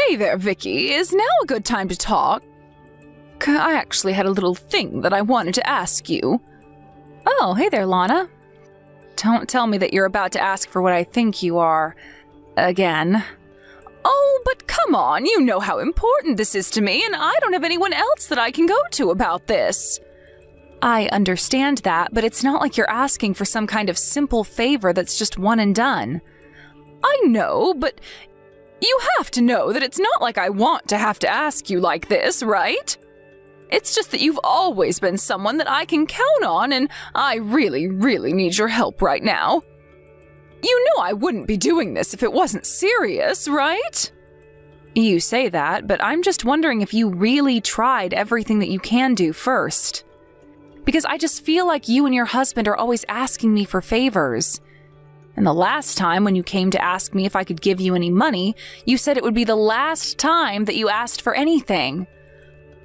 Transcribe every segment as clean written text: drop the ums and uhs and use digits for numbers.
Hey there, Vicky. Is now a good time to talk? I actually had a little thing that I wanted to ask you. Oh, hey there, Lana. Don't tell me that you're about to ask for what I think you are. Again. Oh, but come on, you know how important this is to me, and I don't have anyone else that I can go to about this. I understand that, but it's not like you're asking for some kind of simple favor that's just one and done. I know, but you have to know that it's not like I want to have to ask you like this, right? It's just that you've always been someone that I can count on, and I really, really need your help right now. You know I wouldn't be doing this if it wasn't serious, right? You say that, but I'm just wondering if you really tried everything that you can do first. Because I just feel like you and your husband are always asking me for favors. And the last time when you came to ask me if I could give you any money, you said it would be the last time that you asked for anything.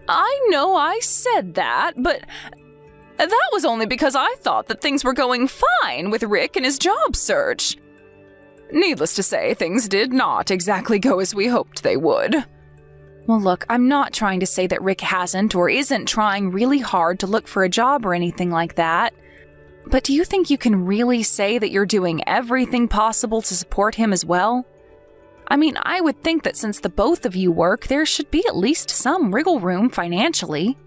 I know I said that, but that was only because I thought that things were going fine with Rick and his job search. Needless to say, things did not exactly go as we hoped they would. Well, look, I'm not trying to say that Rick hasn't or isn't trying really hard to look for a job or anything like that. But do you think you can really say that you're doing everything possible to support him as well? I mean, I would think that since the both of you work, there should be at least some wiggle room financially.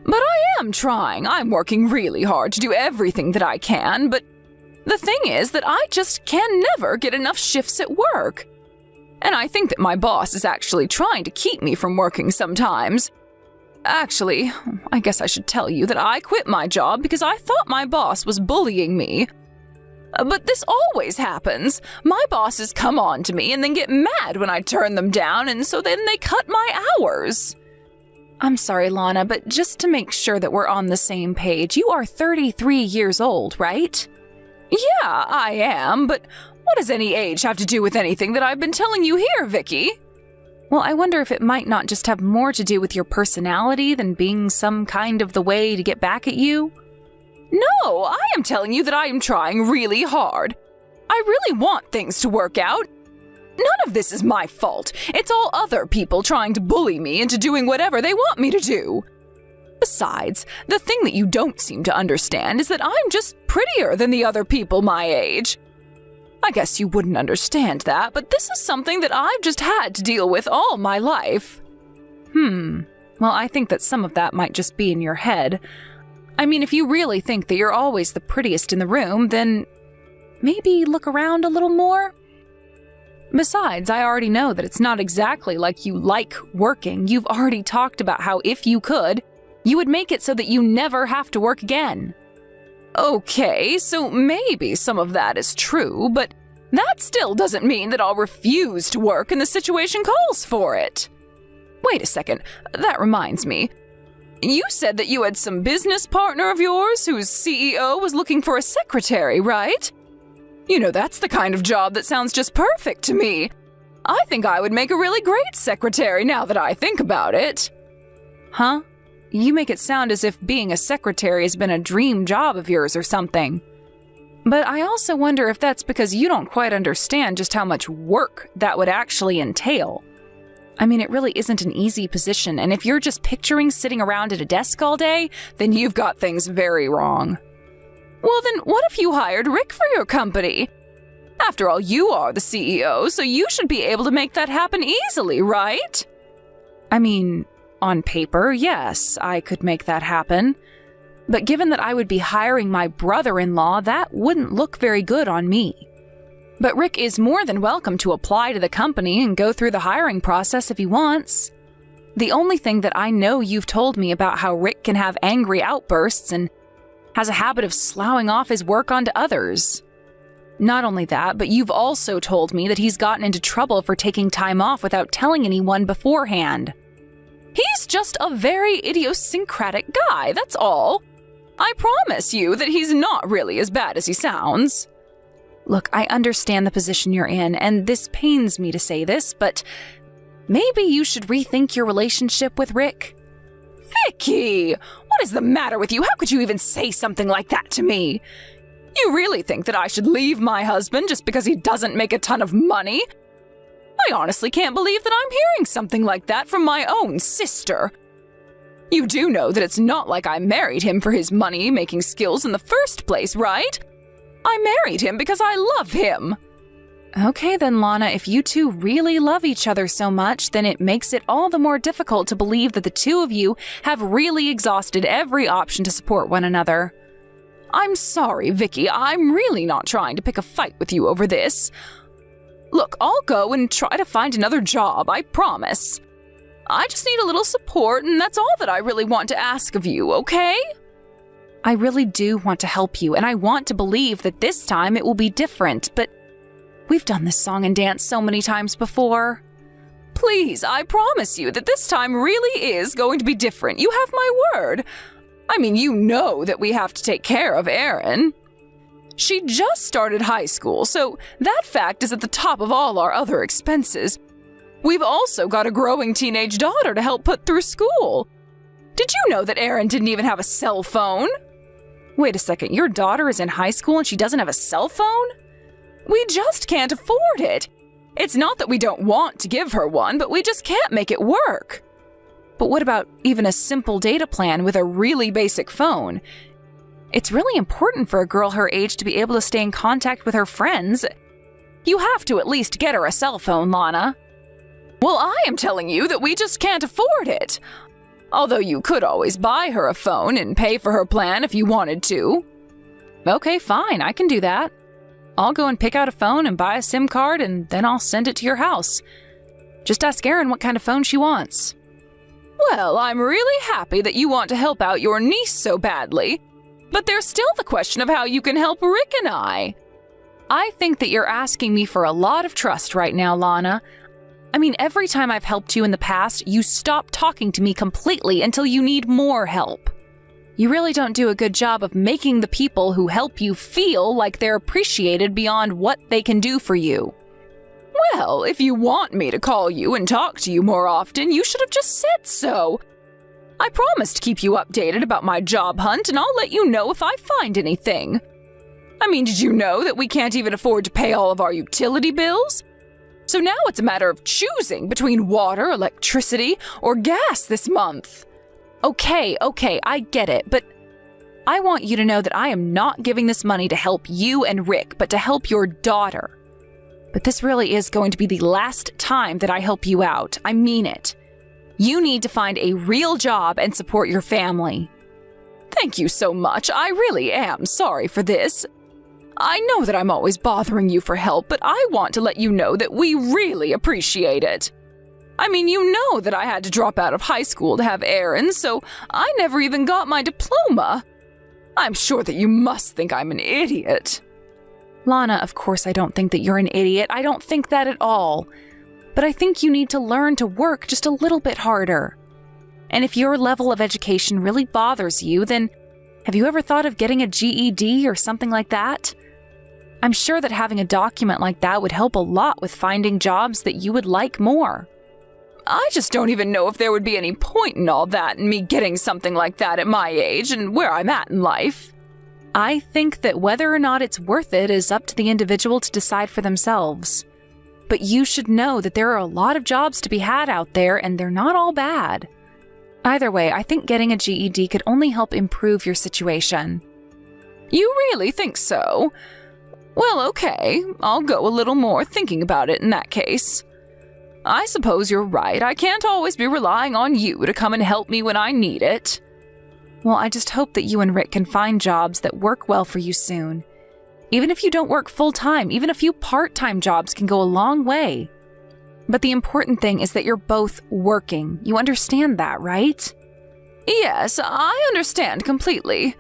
But I am trying. I'm working really hard to do everything that I can, but the thing is that I just can never get enough shifts at work. And I think that my boss is actually trying to keep me from working sometimes. Actually, I guess I should tell you that I quit my job because I thought my boss was bullying me. But this always happens. My bosses come on to me and then get mad when I turn them down, and so then they cut my hours. I'm sorry, Lana, but just to make sure that we're on the same page, you are 33 years old, right? Yeah, I am, but what does any age have to do with anything that I've been telling you here, Vicky? Well, I wonder if it might not just have more to do with your personality than being some kind of the way to get back at you. No, I am telling you that I am trying really hard. I really want things to work out. None of this is my fault. It's all other people trying to bully me into doing whatever they want me to do. Besides, the thing that you don't seem to understand is that I'm just prettier than the other people my age. I guess you wouldn't understand that, but this is something that I've just had to deal with all my life. Well, I think that some of that might just be in your head. I mean, if you really think that you're always the prettiest in the room, then maybe look around a little more. Besides, I already know that it's not exactly like you like working. You've already talked about how if you could, you would make it so that you never have to work again. Okay, so maybe some of that is true, but that still doesn't mean that I'll refuse to work and the situation calls for it. Wait a second, that reminds me. You said that you had some business partner of yours whose CEO was looking for a secretary, right? You know, that's the kind of job that sounds just perfect to me. I think I would make a really great secretary now that I think about it. Huh? You make it sound as if being a secretary has been a dream job of yours or something. But I also wonder if that's because you don't quite understand just how much work that would actually entail. I mean, it really isn't an easy position, and if you're just picturing sitting around at a desk all day, then you've got things very wrong. Well then, what if you hired Rick for your company? After all, you are the CEO, so you should be able to make that happen easily, right? I mean, on paper, yes, I could make that happen. But given that I would be hiring my brother-in-law, that wouldn't look very good on me. But Rick is more than welcome to apply to the company and go through the hiring process if he wants. The only thing that I know you've told me about how Rick can have angry outbursts and has a habit of sloughing off his work onto others. Not only that, but you've also told me that he's gotten into trouble for taking time off without telling anyone beforehand. He's just a very idiosyncratic guy, that's all. I promise you that he's not really as bad as he sounds. Look, I understand the position you're in, and this pains me to say this, but maybe you should rethink your relationship with Rick. Vicky! What is the matter with you? How could you even say something like that to me? You really think that I should leave my husband just because he doesn't make a ton of money? I honestly can't believe that I'm hearing something like that from my own sister. You do know that it's not like I married him for his money-making skills in the first place, right? I married him because I love him. Okay then, Lana, if you two really love each other so much, then it makes it all the more difficult to believe that the two of you have really exhausted every option to support one another. I'm sorry, Vicky, I'm really not trying to pick a fight with you over this. Look, I'll go and try to find another job, I promise. I just need a little support, and that's all that I really want to ask of you, okay? I really do want to help you, and I want to believe that this time it will be different, but we've done this song and dance so many times before. Please, I promise you that this time really is going to be different. You have my word. I mean, you know that we have to take care of Erin. She just started high school, so that fact is at the top of all our other expenses. We've also got a growing teenage daughter to help put through school. Did you know that Erin didn't even have a cell phone? Wait a second, your daughter is in high school and she doesn't have a cell phone? We just can't afford it. It's not that we don't want to give her one, but we just can't make it work. But what about even a simple data plan with a really basic phone? It's really important for a girl her age to be able to stay in contact with her friends. You have to at least get her a cell phone, Lana. Well, I am telling you that we just can't afford it. Although you could always buy her a phone and pay for her plan if you wanted to. Okay, fine, I can do that. I'll go and pick out a phone and buy a SIM card, and then I'll send it to your house. Just ask Erin what kind of phone she wants. Well, I'm really happy that you want to help out your niece so badly, but there's still the question of how you can help Rick and I. I think that you're asking me for a lot of trust right now, Lana. I mean, every time I've helped you in the past, you stop talking to me completely until you need more help. You really don't do a good job of making the people who help you feel like they're appreciated beyond what they can do for you. Well, if you want me to call you and talk to you more often, you should have just said so. I promise to keep you updated about my job hunt, and I'll let you know if I find anything. I mean, did you know that we can't even afford to pay all of our utility bills? So now it's a matter of choosing between water, electricity, or gas this month. Okay, I get it, but I want you to know that I am not giving this money to help you and Rick, but to help your daughter. But this really is going to be the last time that I help you out. I mean it. You need to find a real job and support your family. Thank you so much. I really am sorry for this. I know that I'm always bothering you for help, but I want to let you know that we really appreciate it. I mean, you know that I had to drop out of high school to have Erin, so I never even got my diploma. I'm sure that you must think I'm an idiot. Lana, of course I don't think that you're an idiot. I don't think that at all. But I think you need to learn to work just a little bit harder. And if your level of education really bothers you, then have you ever thought of getting a GED or something like that? I'm sure that having a document like that would help a lot with finding jobs that you would like more. I just don't even know if there would be any point in all that and me getting something like that at my age and where I'm at in life. I think that whether or not it's worth it is up to the individual to decide for themselves. But you should know that there are a lot of jobs to be had out there, and they're not all bad. Either way, I think getting a GED could only help improve your situation. You really think so? Well, okay, I'll go a little more thinking about it in that case. I suppose you're right. I can't always be relying on you to come and help me when I need it. Well, I just hope that you and Rick can find jobs that work well for you soon. Even if you don't work full-time, even a few part-time jobs can go a long way. But the important thing is that you're both working. You understand that, right? Yes, I understand completely.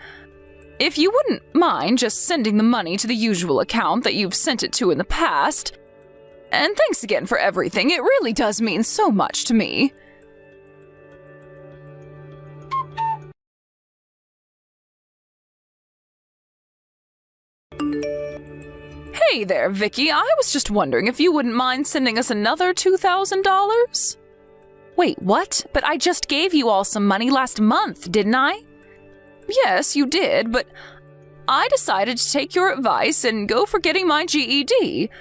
If you wouldn't mind just sending the money to the usual account that you've sent it to in the past. And thanks again for everything. It really does mean so much to me. Hey there, Vicky. I was just wondering if you wouldn't mind sending us another $2,000? Wait, what? But I just gave you all some money last month, didn't I? Yes, you did, but I decided to take your advice and go for getting my GED.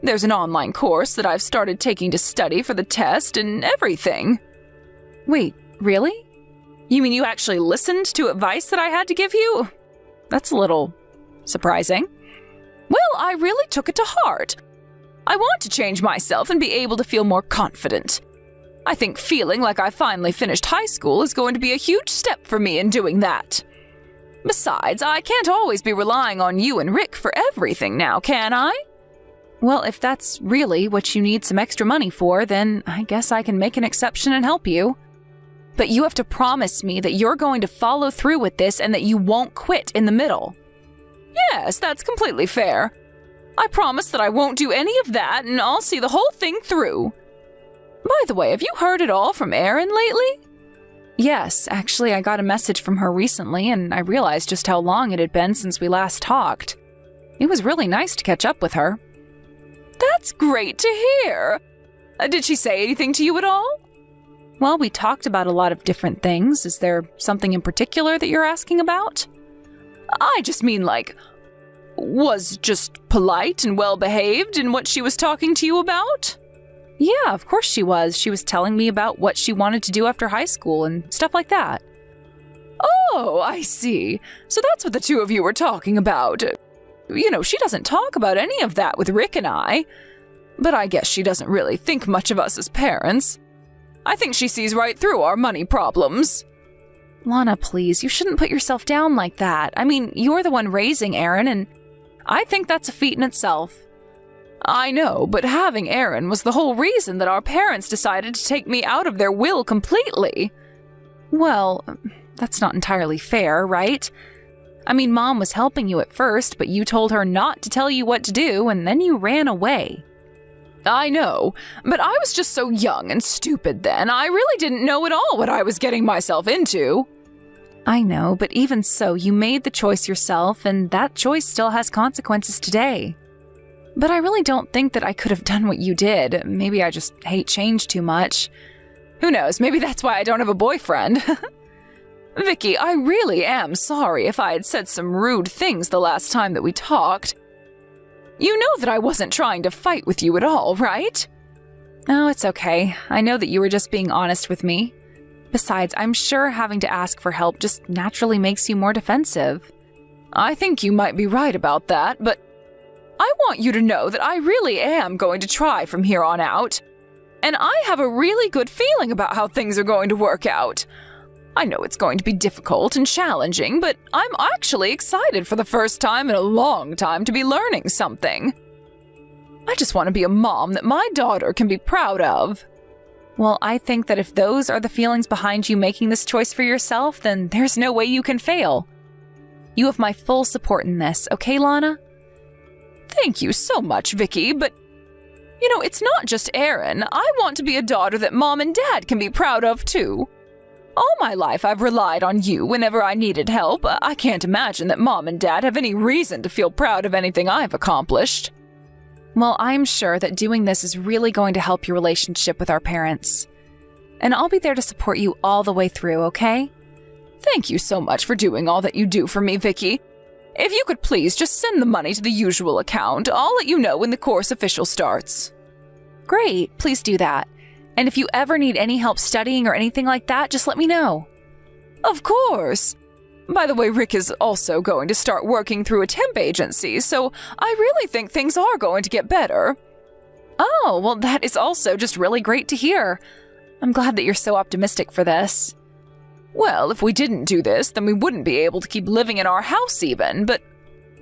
There's an online course that I've started taking to study for the test and everything. Wait, really? You mean you actually listened to advice that I had to give you? That's a little surprising. Well, I really took it to heart. I want to change myself and be able to feel more confident. I think feeling like I finally finished high school is going to be a huge step for me in doing that. Besides, I can't always be relying on you and Rick for everything now, can I? Well, if that's really what you need some extra money for, then I guess I can make an exception and help you. But you have to promise me that you're going to follow through with this and that you won't quit in the middle. Yes, that's completely fair. I promise that I won't do any of that and I'll see the whole thing through. By the way, have you heard at all from Erin lately? Yes, actually I got a message from her recently and I realized just how long it had been since we last talked. It was really nice to catch up with her. That's great to hear. Did she say anything to you at all? Well, we talked about a lot of different things. Is there something in particular that you're asking about? I just mean was just polite and well-behaved in what she was talking to you about? Yeah, of course she was. She was telling me about what she wanted to do after high school and stuff like that. Oh, I see. So that's what the two of you were talking about. She doesn't talk about any of that with Rick and I. But I guess she doesn't really think much of us as parents. I think she sees right through our money problems. Lana, please, you shouldn't put yourself down like that. I mean, you're the one raising Erin, and I think that's a feat in itself. I know, but having Erin was the whole reason that our parents decided to take me out of their will completely. Well, that's not entirely fair, right? I mean, Mom was helping you at first, but you told her not to tell you what to do, and then you ran away. I know, but I was just so young and stupid then. I really didn't know at all what I was getting myself into. I know, but even so, you made the choice yourself, and that choice still has consequences today. But I really don't think that I could have done what you did. Maybe I just hate change too much. Who knows, maybe that's why I don't have a boyfriend. Vicky, I really am sorry if I had said some rude things the last time that we talked. You know that I wasn't trying to fight with you at all, right? Oh, it's okay. I know that you were just being honest with me. Besides, I'm sure having to ask for help just naturally makes you more defensive. I think you might be right about that, but I want you to know that I really am going to try from here on out. And I have a really good feeling about how things are going to work out. I know it's going to be difficult and challenging, but I'm actually excited for the first time in a long time to be learning something. I just want to be a mom that my daughter can be proud of. Well, I think that if those are the feelings behind you making this choice for yourself, then there's no way you can fail. You have my full support in this, okay, Lana? Thank you so much, Vicky, but it's not just Erin. I want to be a daughter that Mom and Dad can be proud of, too. All my life I've relied on you whenever I needed help. I can't imagine that Mom and Dad have any reason to feel proud of anything I've accomplished. Well, I'm sure that doing this is really going to help your relationship with our parents. And I'll be there to support you all the way through, okay? Thank you so much for doing all that you do for me, Vicky. If you could please just send the money to the usual account, I'll let you know when the course official starts. Great, please do that. And if you ever need any help studying or anything like that, just let me know. Of course. By the way, Rick is also going to start working through a temp agency, so I really think things are going to get better. Oh, well, that is also just really great to hear. I'm glad that you're so optimistic for this. Well, if we didn't do this, then we wouldn't be able to keep living in our house even, but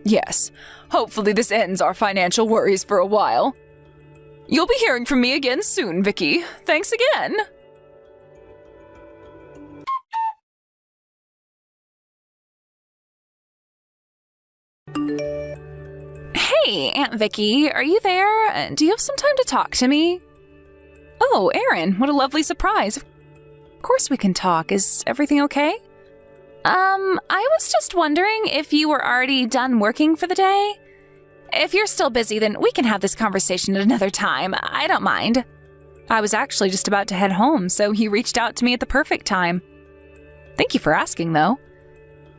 yes, hopefully this ends our financial worries for a while. You'll be hearing from me again soon, Vicky. Thanks again. Hey, Aunt Vicky, are you there? Do you have some time to talk to me? Oh, Erin, what a lovely surprise. Of course we can talk. Is everything okay? I was just wondering if you were already done working for the day? If you're still busy, then we can have this conversation at another time. I don't mind. I was actually just about to head home, so you reached out to me at the perfect time. Thank you for asking, though.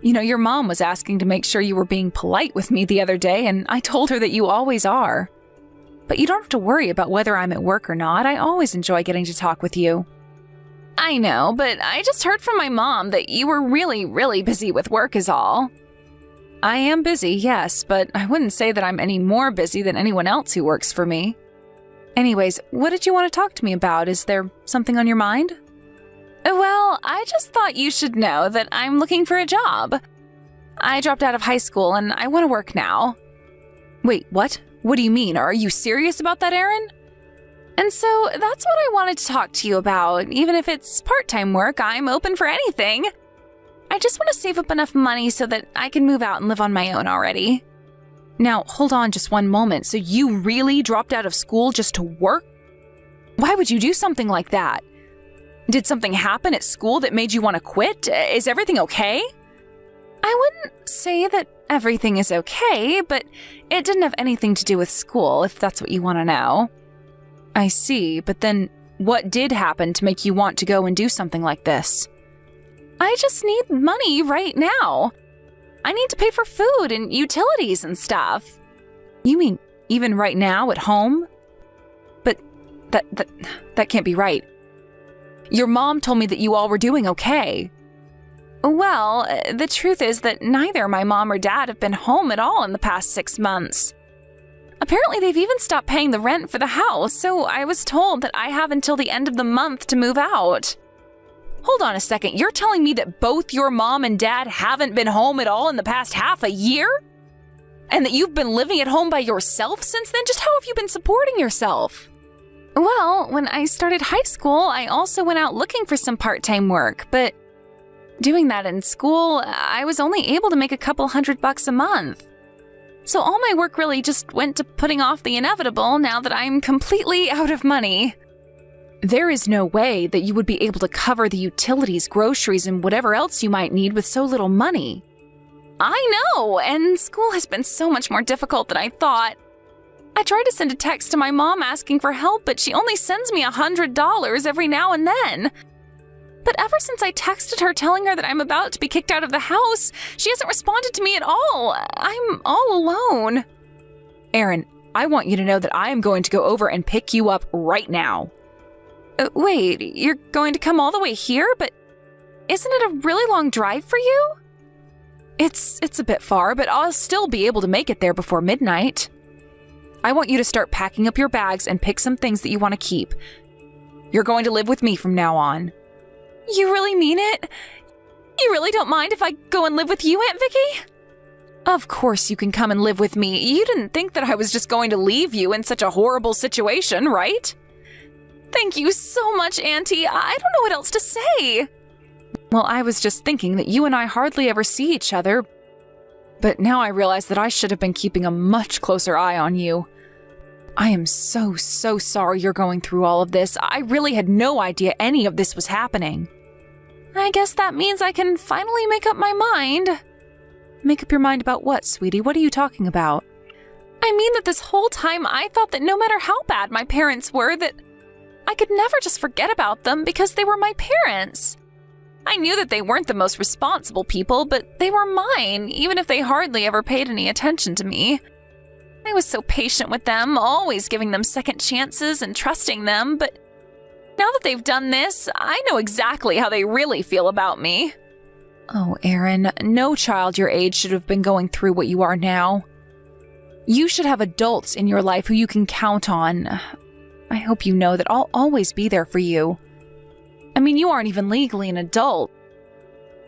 Your mom was asking to make sure you were being polite with me the other day, and I told her that you always are. But you don't have to worry about whether I'm at work or not. I always enjoy getting to talk with you. I know, but I just heard from my mom that you were really, really busy with work is all. I am busy, yes, but I wouldn't say that I'm any more busy than anyone else who works for me. Anyways, what did you want to talk to me about? Is there something on your mind? Well, I just thought you should know that I'm looking for a job. I dropped out of high school and I want to work now. Wait, what? What do you mean? Are you serious about that, Aaron? And so that's what I wanted to talk to you about. Even if it's part-time work, I'm open for anything. I just want to save up enough money so that I can move out and live on my own already. Now, hold on just one moment. So you really dropped out of school just to work? Why would you do something like that? Did something happen at school that made you want to quit? Is everything okay? I wouldn't say that everything is okay, but it didn't have anything to do with school, if that's what you want to know. I see, but then what did happen to make you want to go and do something like this? I just need money right now. I need to pay for food and utilities and stuff. You mean even right now at home? But that can't be right. Your mom told me that you all were doing okay. Well, the truth is that neither my mom or dad have been home at all in the past 6 months. Apparently, they've even stopped paying the rent for the house, so I was told that I have until the end of the month to move out. Hold on a second, you're telling me that both your mom and dad haven't been home at all in the past half a year? And that you've been living at home by yourself since then? Just how have you been supporting yourself? Well, when I started high school, I also went out looking for some part-time work, but doing that in school, I was only able to make a couple $100 a month. So all my work really just went to putting off the inevitable now that I'm completely out of money. There is no way that you would be able to cover the utilities, groceries, and whatever else you might need with so little money. I know, and school has been so much more difficult than I thought. I tried to send a text to my mom asking for help, but she only sends me $100 every now and then. But ever since I texted her telling her that I'm about to be kicked out of the house, she hasn't responded to me at all. I'm all alone. Aaron, I want you to know that I am going to go over and pick you up right now. Wait, you're going to come all the way here? But isn't it a really long drive for you? It's a bit far, but I'll still be able to make it there before midnight. I want you to start packing up your bags and pick some things that you want to keep. You're going to live with me from now on. You really mean it? You really don't mind if I go and live with you, Aunt Vicky? Of course you can come and live with me. You didn't think that I was just going to leave you in such a horrible situation, right? Thank you so much, Auntie. I don't know what else to say. Well, I was just thinking that you and I hardly ever see each other, but now I realize that I should have been keeping a much closer eye on you. I am so sorry you're going through all of this. I really had no idea any of this was happening. I guess that means I can finally make up my mind. Make up your mind about what, sweetie? What are you talking about? I mean that this whole time I thought that no matter how bad my parents were, that I could never just forget about them because they were my parents. I knew that they weren't the most responsible people, but they were mine, even if they hardly ever paid any attention to me. I was so patient with them, always giving them second chances and trusting them, but now that they've done this, I know exactly how they really feel about me. Oh, Aaron, no child your age should have been going through what you are now. You should have adults in your life who you can count on. I hope you know that I'll always be there for you. I mean, you aren't even legally an adult.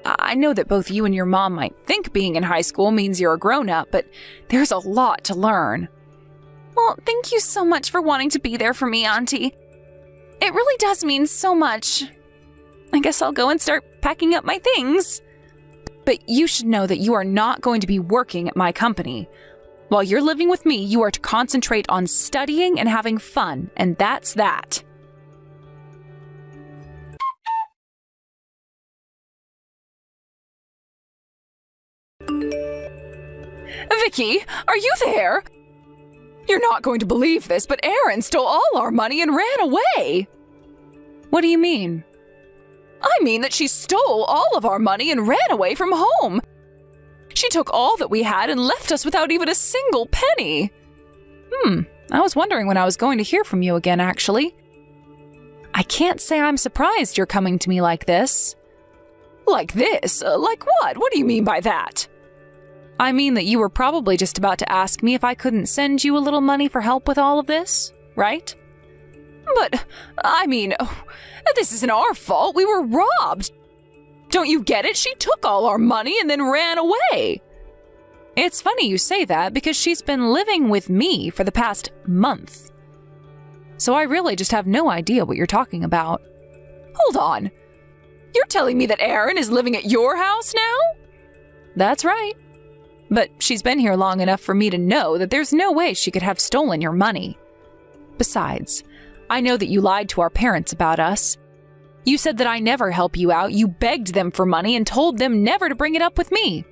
I know that both you and your mom might think being in high school means you're a grown-up, but there's a lot to learn. Well, thank you so much for wanting to be there for me, Auntie. It really does mean so much. I guess I'll go and start packing up my things. But you should know that you are not going to be working at my company. While you're living with me, you are to concentrate on studying and having fun, and that's that. Vicky, are you there? You're not going to believe this, but Aaron stole all our money and ran away. What do you mean? I mean that she stole all of our money and ran away from home. She took all that we had and left us without even a single penny. I was wondering when I was going to hear from you again, actually. I can't say I'm surprised you're coming to me like this. Like this? Like what? What do you mean by that? I mean that you were probably just about to ask me if I couldn't send you a little money for help with all of this, right? But, I mean, this isn't our fault. We were robbed. Don't you get it? She took all our money and then ran away. It's funny you say that because she's been living with me for the past month. So I really just have no idea what you're talking about. Hold on. You're telling me that Erin is living at your house now? That's right. But she's been here long enough for me to know that there's no way she could have stolen your money. Besides, I know that you lied to our parents about us. You said that I never help you out. You begged them for money and told them never to bring it up with me.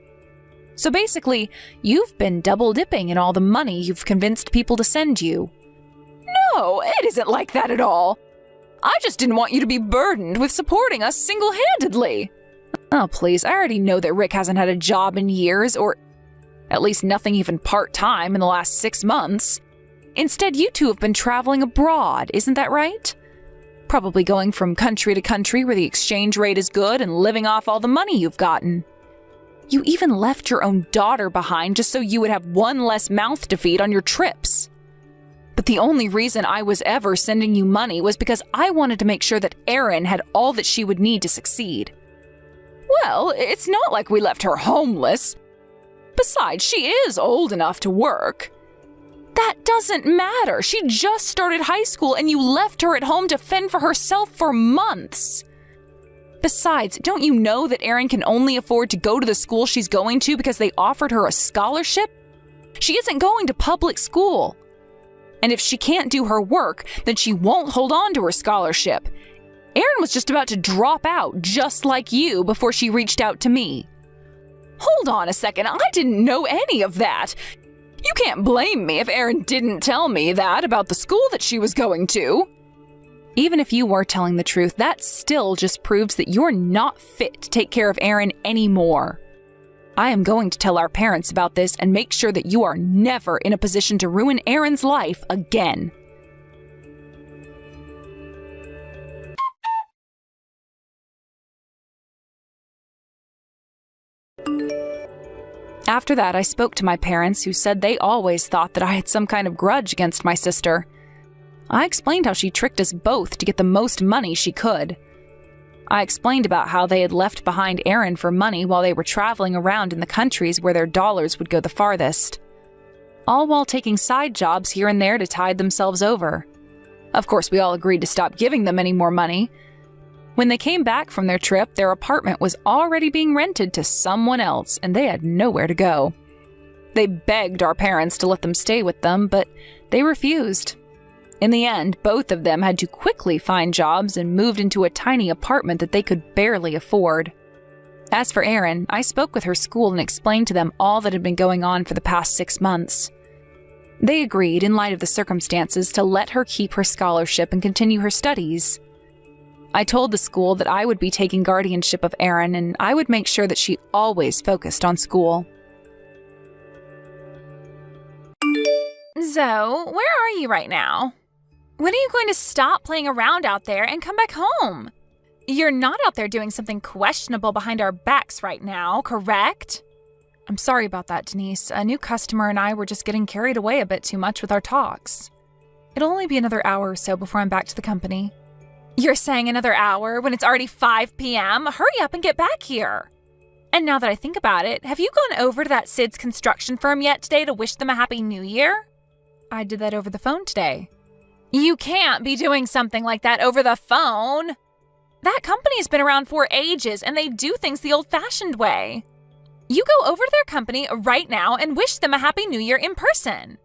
So basically, you've been double dipping in all the money you've convinced people to send you. No, it isn't like that at all. I just didn't want you to be burdened with supporting us single-handedly. Oh, please, I already know that Rick hasn't had a job in years, or at least nothing even part-time in the last 6 months. Instead, you two have been traveling abroad, isn't that right? Probably going from country to country where the exchange rate is good and living off all the money you've gotten. You even left your own daughter behind just so you would have one less mouth to feed on your trips. But the only reason I was ever sending you money was because I wanted to make sure that Erin had all that she would need to succeed. Well, it's not like we left her homeless. Besides, she is old enough to work. That doesn't matter. She just started high school and you left her at home to fend for herself for months. Besides, don't you know that Erin can only afford to go to the school she's going to because they offered her a scholarship? She isn't going to public school. And if she can't do her work, then she won't hold on to her scholarship. Erin was just about to drop out, just like you, before she reached out to me. Hold on a second, I didn't know any of that. You can't blame me if Erin didn't tell me that about the school that she was going to. Even if you were telling the truth, that still just proves that you're not fit to take care of Erin anymore. I am going to tell our parents about this and make sure that you are never in a position to ruin Erin's life again. After that, I spoke to my parents, who said they always thought that I had some kind of grudge against my sister. I explained how she tricked us both to get the most money she could. I explained about how they had left behind Erin for money while they were traveling around in the countries where their dollars would go the farthest, all while taking side jobs here and there to tide themselves over. Of course, we all agreed to stop giving them any more money. When they came back from their trip, their apartment was already being rented to someone else, and they had nowhere to go. They begged our parents to let them stay with them, but they refused. In the end, both of them had to quickly find jobs and moved into a tiny apartment that they could barely afford. As for Erin, I spoke with her school and explained to them all that had been going on for the past 6 months. They agreed, in light of the circumstances, to let her keep her scholarship and continue her studies. I told the school that I would be taking guardianship of Erin and I would make sure that she always focused on school. Zoe, where are you right now? When are you going to stop playing around out there and come back home? You're not out there doing something questionable behind our backs right now, correct? I'm sorry about that, Denise. A new customer and I were just getting carried away a bit too much with our talks. It'll only be another hour or so before I'm back to the company. You're saying another hour when it's already 5 p.m.? Hurry up and get back here. And now that I think about it, have you gone over to that Sid's construction firm yet today to wish them a Happy New Year? I did that over the phone today. You can't be doing something like that over the phone. That company's been around for ages and they do things the old-fashioned way. You go over to their company right now and wish them a Happy New Year in person.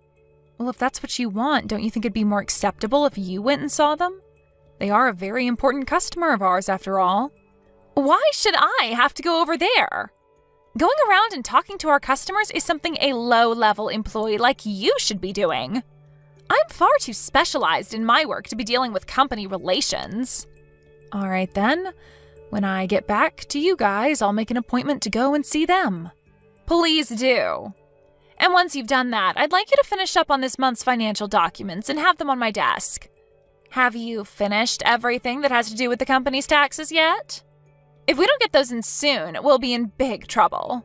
Well, if that's what you want, don't you think it'd be more acceptable if you went and saw them? They are a very important customer of ours, after all. Why should I have to go over there? Going around and talking to our customers is something a low-level employee like you should be doing. I'm far too specialized in my work to be dealing with company relations. All right, then. When I get back to you guys, I'll make an appointment to go and see them. Please do. And once you've done that, I'd like you to finish up on this month's financial documents and have them on my desk. Have you finished everything that has to do with the company's taxes yet? If we don't get those in soon, we'll be in big trouble.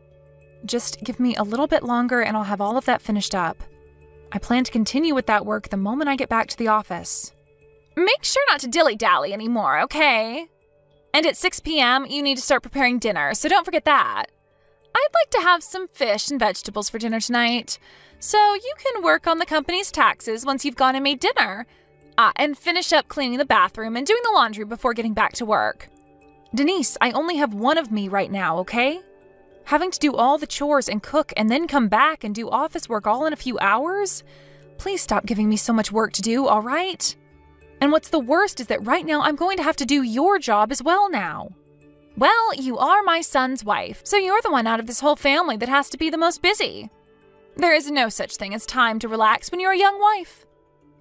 Just give me a little bit longer and I'll have all of that finished up. I plan to continue with that work the moment I get back to the office. Make sure not to dilly-dally anymore, okay? And at 6 p.m., you need to start preparing dinner, so don't forget that. I'd like to have some fish and vegetables for dinner tonight, so you can work on the company's taxes once you've gone and made dinner. And finish up cleaning the bathroom and doing the laundry before getting back to work. Denise, I only have one of me right now, okay? Having to do all the chores and cook and then come back and do office work all in a few hours? Please stop giving me so much work to do, all right? And what's the worst is that right now I'm going to have to do your job as well now. Well, you are my son's wife, so you're the one out of this whole family that has to be the most busy. There is no such thing as time to relax when you're a young wife.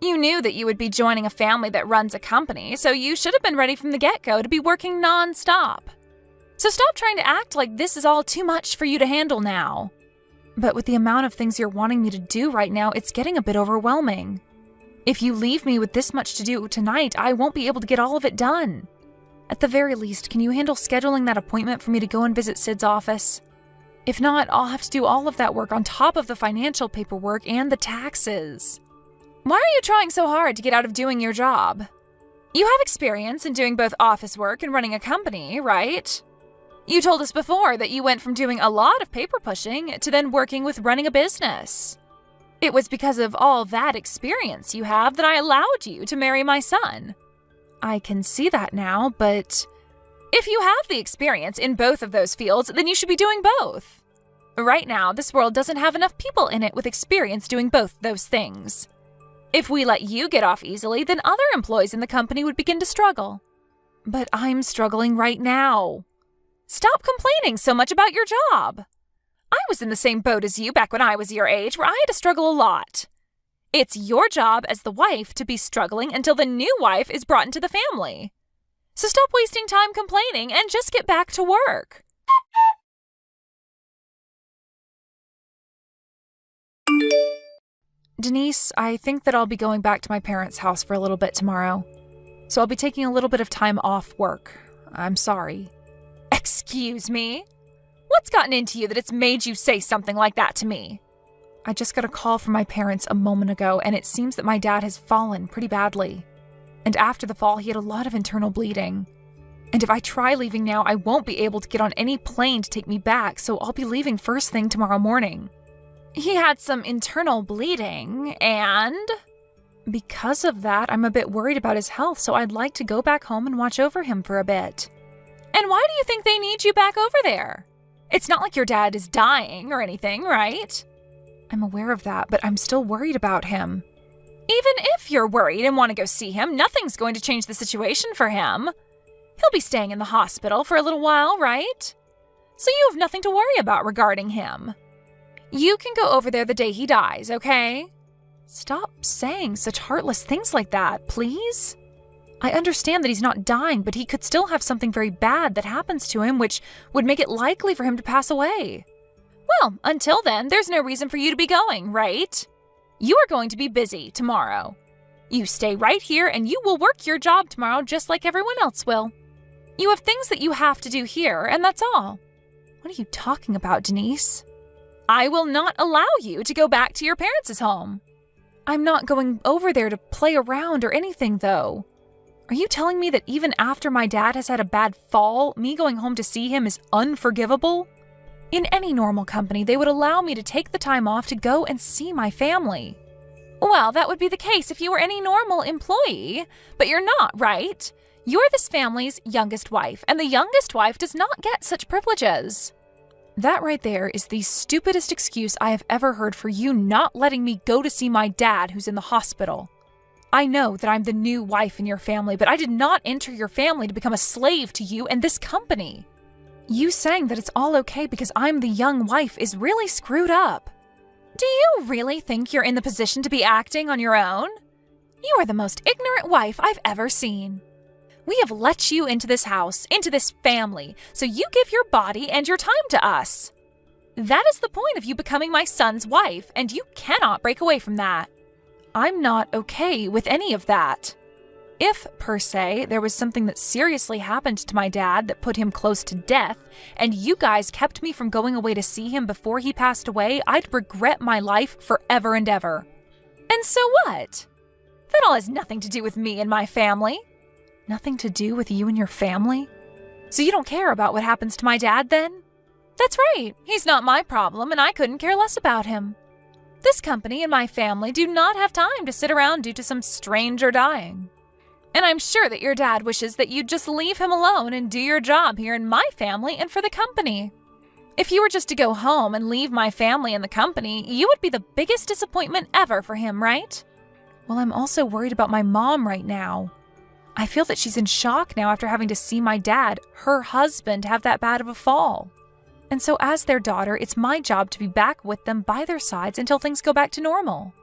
You knew that you would be joining a family that runs a company, so you should have been ready from the get-go to be working non-stop. So stop trying to act like this is all too much for you to handle now. But with the amount of things you're wanting me to do right now, it's getting a bit overwhelming. If you leave me with this much to do tonight, I won't be able to get all of it done. At the very least, can you handle scheduling that appointment for me to go and visit Sid's office? If not, I'll have to do all of that work on top of the financial paperwork and the taxes. Why are you trying so hard to get out of doing your job? You have experience in doing both office work and running a company, right? You told us before that you went from doing a lot of paper pushing to then working with running a business. It was because of all that experience you have that I allowed you to marry my son. I can see that now, but if you have the experience in both of those fields, then you should be doing both. Right now, this world doesn't have enough people in it with experience doing both those things. If we let you get off easily, then other employees in the company would begin to struggle. But I'm struggling right now. Stop complaining so much about your job. I was in the same boat as you back when I was your age, where I had to struggle a lot. It's your job as the wife to be struggling until the new wife is brought into the family. So stop wasting time complaining and just get back to work. Denise, I think that I'll be going back to my parents' house for a little bit tomorrow. So I'll be taking a little bit of time off work. I'm sorry. Excuse me? What's gotten into you that it's made you say something like that to me? I just got a call from my parents a moment ago, and it seems that my dad has fallen pretty badly. And after the fall, he had a lot of internal bleeding. And if I try leaving now, I won't be able to get on any plane to take me back, so I'll be leaving first thing tomorrow morning. He had some internal bleeding, and because of that, I'm a bit worried about his health, so I'd like to go back home and watch over him for a bit. And why do you think they need you back over there? It's not like your dad is dying or anything, right? I'm aware of that, but I'm still worried about him. Even if you're worried and want to go see him, nothing's going to change the situation for him. He'll be staying in the hospital for a little while, right? So you have nothing to worry about regarding him. You can go over there the day he dies, okay? Stop saying such heartless things like that, please. I understand that he's not dying, but he could still have something very bad that happens to him, which would make it likely for him to pass away. Well, until then, there's no reason for you to be going, right? You are going to be busy tomorrow. You stay right here and you will work your job tomorrow just like everyone else will. You have things that you have to do here, and that's all. What are you talking about, Denise? I will not allow you to go back to your parents' home. I'm not going over there to play around or anything, though. Are you telling me that even after my dad has had a bad fall, me going home to see him is unforgivable? In any normal company, they would allow me to take the time off to go and see my family. Well, that would be the case if you were any normal employee, but you're not, right? You're this family's youngest wife, and the youngest wife does not get such privileges. That right there is the stupidest excuse I have ever heard for you not letting me go to see my dad who's in the hospital. I know that I'm the new wife in your family, but I did not enter your family to become a slave to you and this company. You saying that it's all okay because I'm the young wife is really screwed up. Do you really think you're in the position to be acting on your own? You are the most ignorant wife I've ever seen. We have let you into this house, into this family, so you give your body and your time to us. That is the point of you becoming my son's wife, and you cannot break away from that. I'm not okay with any of that. If, per se, there was something that seriously happened to my dad that put him close to death, and you guys kept me from going away to see him before he passed away, I'd regret my life forever and ever. And so what? That all has nothing to do with me and my family. Nothing to do with you and your family? So you don't care about what happens to my dad, then? That's right. He's not my problem, and I couldn't care less about him. This company and my family do not have time to sit around due to some stranger dying. And I'm sure that your dad wishes that you'd just leave him alone and do your job here in my family and for the company. If you were just to go home and leave my family and the company, you would be the biggest disappointment ever for him, right? Well, I'm also worried about my mom right now. I feel that she's in shock now after having to see my dad, her husband, have that bad of a fall. And so as their daughter, it's my job to be back with them by their sides until things go back to normal.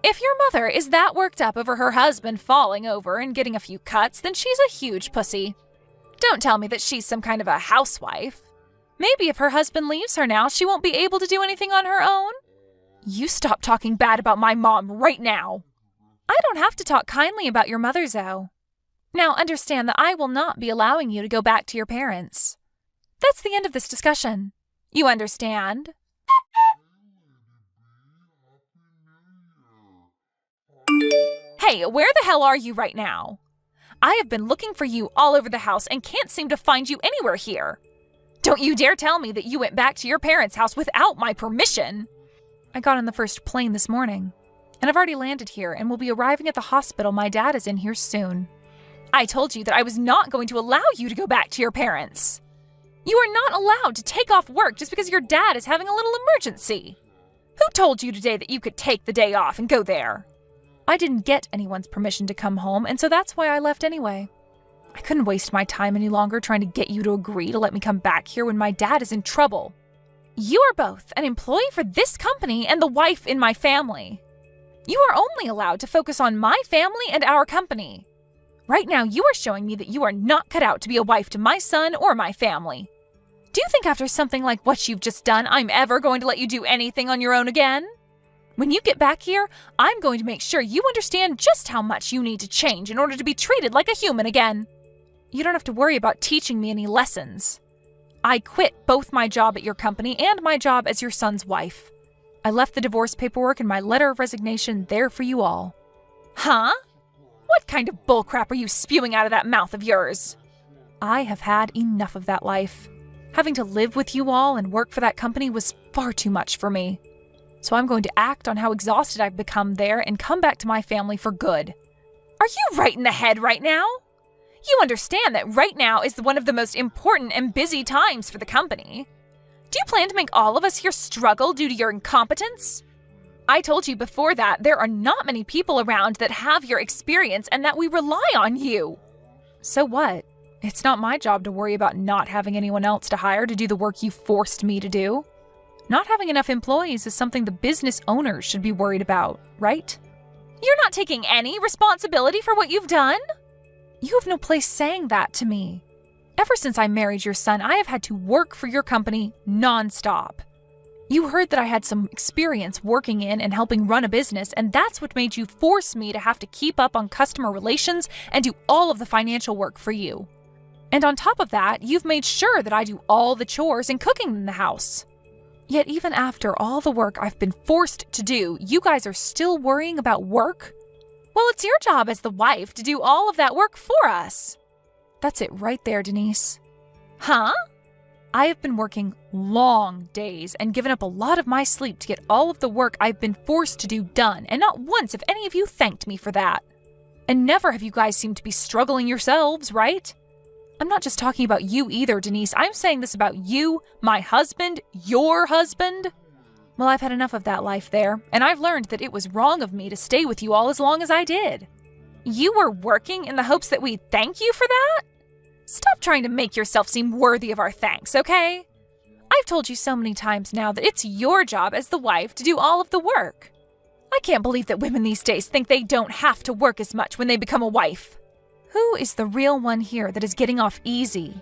If your mother is that worked up over her husband falling over and getting a few cuts, then she's a huge pussy. Don't tell me that she's some kind of a housewife. Maybe if her husband leaves her now, she won't be able to do anything on her own. You stop talking bad about my mom right now. I don't have to talk kindly about your mother, Zoe. Now understand that I will not be allowing you to go back to your parents. That's the end of this discussion. You understand? Hey, where the hell are you right now? I have been looking for you all over the house and can't seem to find you anywhere here. Don't you dare tell me that you went back to your parents' house without my permission. I got on the first plane this morning, and I've already landed here and will be arriving at the hospital my dad is in here soon. I told you that I was not going to allow you to go back to your parents. You are not allowed to take off work just because your dad is having a little emergency. Who told you today that you could take the day off and go there? I didn't get anyone's permission to come home, and so that's why I left anyway. I couldn't waste my time any longer trying to get you to agree to let me come back here when my dad is in trouble. You are both an employee for this company and the wife in my family. You are only allowed to focus on my family and our company. Right now, you are showing me that you are not cut out to be a wife to my son or my family. Do you think after something like what you've just done, I'm ever going to let you do anything on your own again? When you get back here, I'm going to make sure you understand just how much you need to change in order to be treated like a human again. You don't have to worry about teaching me any lessons. I quit both my job at your company and my job as your son's wife. I left the divorce paperwork and my letter of resignation there for you all. Huh? What kind of bullcrap are you spewing out of that mouth of yours? I have had enough of that life. Having to live with you all and work for that company was far too much for me. So I'm going to act on how exhausted I've become there and come back to my family for good. Are you right in the head right now? You understand that right now is one of the most important and busy times for the company. Do you plan to make all of us here struggle due to your incompetence? I told you before that there are not many people around that have your experience and that we rely on you. So what? It's not my job to worry about not having anyone else to hire to do the work you forced me to do. Not having enough employees is something the business owners should be worried about, right? You're not taking any responsibility for what you've done? You have no place saying that to me. Ever since I married your son, I have had to work for your company nonstop. You heard that I had some experience working in and helping run a business, and that's what made you force me to have to keep up on customer relations and do all of the financial work for you. And on top of that, you've made sure that I do all the chores and cooking in the house. Yet even after all the work I've been forced to do, you guys are still worrying about work? Well, it's your job as the wife to do all of that work for us. That's it right there, Denise. Huh? I have been working long days and given up a lot of my sleep to get all of the work I've been forced to do done, and not once have any of you thanked me for that. And never have you guys seemed to be struggling yourselves, right? I'm not just talking about you either, Denise. I'm saying this about you, my husband, your husband. Well, I've had enough of that life there, and I've learned that it was wrong of me to stay with you all as long as I did. You were working in the hopes that we'd thank you for that? Stop trying to make yourself seem worthy of our thanks, okay? I've told you so many times now that it's your job as the wife to do all of the work. I can't believe that women these days think they don't have to work as much when they become a wife. Who is the real one here that is getting off easy?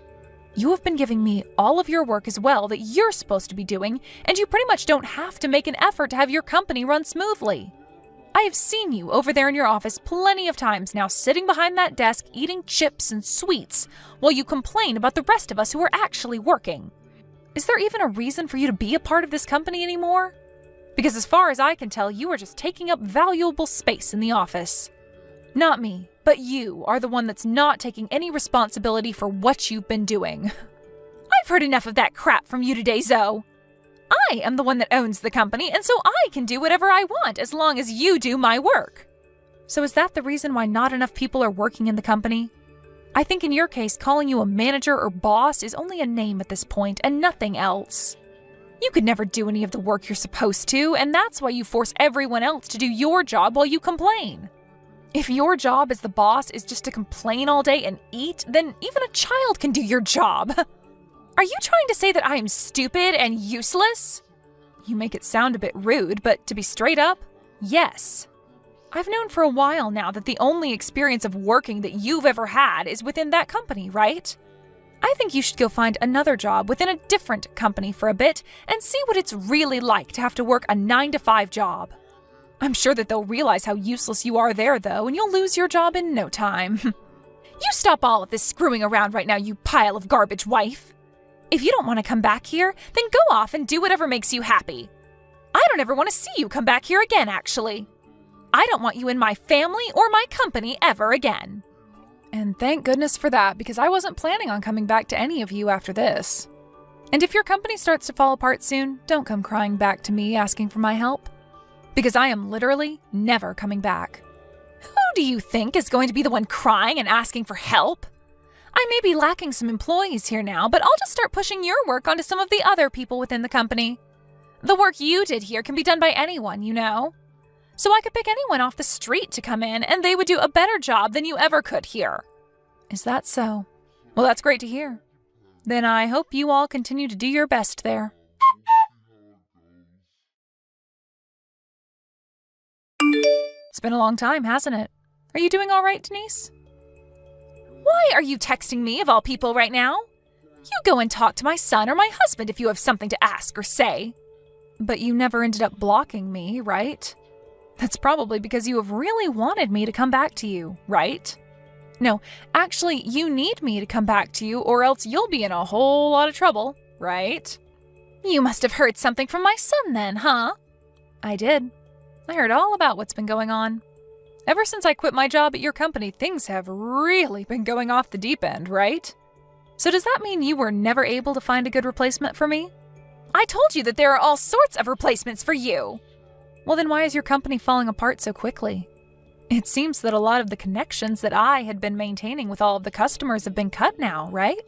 You have been giving me all of your work as well that you're supposed to be doing, and you pretty much don't have to make an effort to have your company run smoothly. I have seen you over there in your office plenty of times now, sitting behind that desk eating chips and sweets while you complain about the rest of us who are actually working. Is there even a reason for you to be a part of this company anymore? Because as far as I can tell, you are just taking up valuable space in the office. Not me, but you are the one that's not taking any responsibility for what you've been doing. I've heard enough of that crap from you today, Zoe. I am the one that owns the company, and so I can do whatever I want as long as you do my work. So is that the reason why not enough people are working in the company? I think in your case, calling you a manager or boss is only a name at this point and nothing else. You could never do any of the work you're supposed to, and that's why you force everyone else to do your job while you complain. If your job as the boss is just to complain all day and eat, then even a child can do your job. Are you trying to say that I am stupid and useless? You make it sound a bit rude, but to be straight up, yes. I've known for a while now that the only experience of working that you've ever had is within that company, right? I think you should go find another job within a different company for a bit and see what it's really like to have to work a 9-to-5 job. I'm sure that they'll realize how useless you are there, though, and you'll lose your job in no time. You stop all of this screwing around right now, you pile of garbage wife. If you don't want to come back here, then go off and do whatever makes you happy. I don't ever want to see you come back here again, actually. I don't want you in my family or my company ever again. And thank goodness for that, because I wasn't planning on coming back to any of you after this. And if your company starts to fall apart soon, don't come crying back to me asking for my help. Because I am literally never coming back. Who do you think is going to be the one crying and asking for help? I may be lacking some employees here now, but I'll just start pushing your work onto some of the other people within the company. The work you did here can be done by anyone, you know. So I could pick anyone off the street to come in, and they would do a better job than you ever could here. Is that so? Well, that's great to hear. Then I hope you all continue to do your best there. It's been a long time, hasn't it? Are you doing all right, Denise? Why are you texting me of all people right now? You go and talk to my son or my husband if you have something to ask or say. But you never ended up blocking me, right? That's probably because you have really wanted me to come back to you, right? No, actually, you need me to come back to you or else you'll be in a whole lot of trouble, right? You must have heard something from my son then, huh? I did. I heard all about what's been going on. Ever since I quit my job at your company, things have really been going off the deep end, right? So does that mean you were never able to find a good replacement for me? I told you that there are all sorts of replacements for you. Well, then why is your company falling apart so quickly? It seems that a lot of the connections that I had been maintaining with all of the customers have been cut now, right?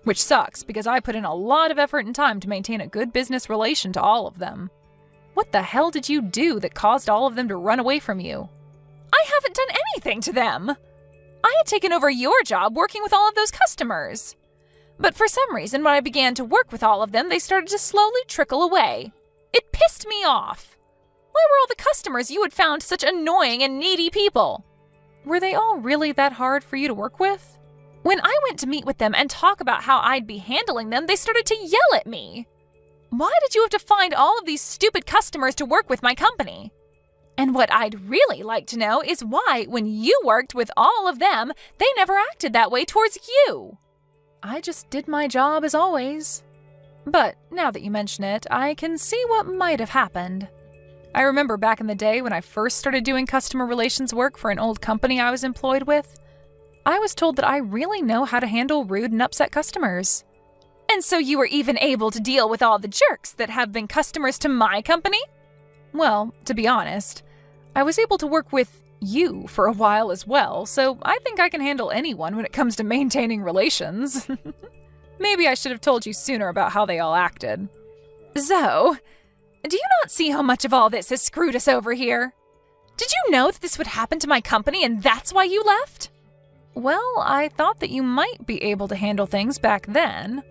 Which sucks, because I put in a lot of effort and time to maintain a good business relation to all of them. What the hell did you do that caused all of them to run away from you? I haven't done anything to them. I had taken over your job working with all of those customers. But for some reason, when I began to work with all of them, they started to slowly trickle away. It pissed me off. Why were all the customers you had found such annoying and needy people? Were they all really that hard for you to work with? When I went to meet with them and talk about how I'd be handling them, they started to yell at me. Why did you have to find all of these stupid customers to work with my company? And what I'd really like to know is why, when you worked with all of them, they never acted that way towards you. I just did my job as always. But now that you mention it, I can see what might have happened. I remember back in the day when I first started doing customer relations work for an old company I was employed with, I was told that I really know how to handle rude and upset customers. And so you were even able to deal with all the jerks that have been customers to my company? Well, to be honest, I was able to work with you for a while as well, so I think I can handle anyone when it comes to maintaining relations. Maybe I should have told you sooner about how they all acted. Zoe, do you not see how much of all this has screwed us over here? Did you know that this would happen to my company and that's why you left? Well, I thought that you might be able to handle things back then.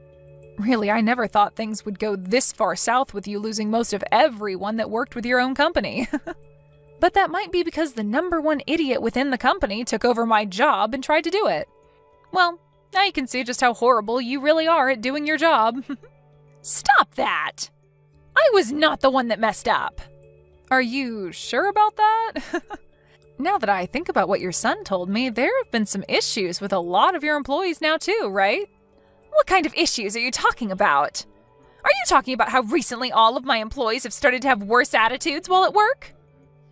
Really, I never thought things would go this far south with you losing most of everyone that worked with your own company. But that might be because the #1 idiot within the company took over my job and tried to do it. Well, Now you can see just how horrible you really are at doing your job. Stop that! I was not the one that messed up. Are you sure about that? Now that I think about what your son told me, there have been some issues with a lot of your employees now too, right? What kind of issues are you talking about? Are you talking about how recently all of my employees have started to have worse attitudes while at work?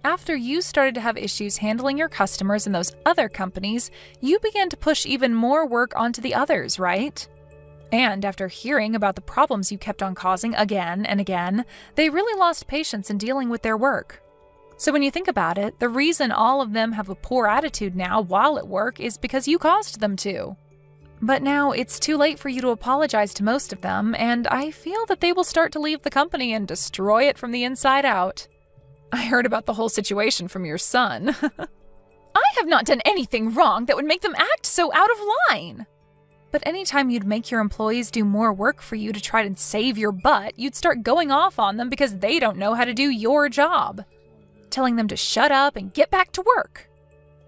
After you started to have issues handling your customers in those other companies, you began to push even more work onto the others, right? And after hearing about the problems you kept on causing again and again, they really lost patience in dealing with their work. So when you think about it, the reason all of them have a poor attitude now while at work is because you caused them to. But now it's too late for you to apologize to most of them, and I feel that they will start to leave the company and destroy it from the inside out. I heard about the whole situation from your son. I have not done anything wrong that would make them act so out of line. But anytime you'd make your employees do more work for you to try to save your butt, you'd start going off on them because they don't know how to do your job. Telling them to shut up and get back to work.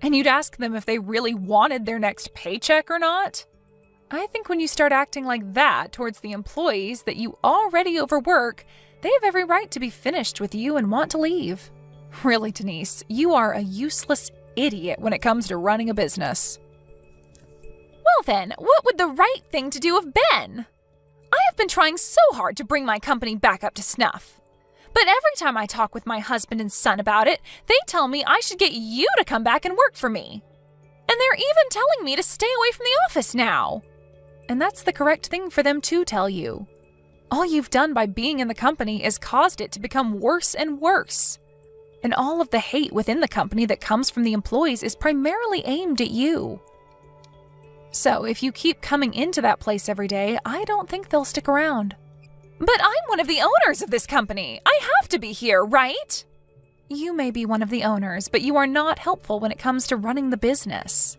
And you'd ask them if they really wanted their next paycheck or not. I think when you start acting like that towards the employees that you already overwork, they have every right to be finished with you and want to leave. Really, Denise, you are a useless idiot when it comes to running a business. Well then, what would the right thing to do have been? I have been trying so hard to bring my company back up to snuff. But every time I talk with my husband and son about it, they tell me I should get you to come back and work for me. And they're even telling me to stay away from the office now. And that's the correct thing for them to tell you. All you've done by being in the company is caused it to become worse and worse. And all of the hate within the company that comes from the employees is primarily aimed at you. So if you keep coming into that place every day, I don't think they'll stick around. But I'm one of the owners of this company. I have to be here, right? You may be one of the owners, but you are not helpful when it comes to running the business.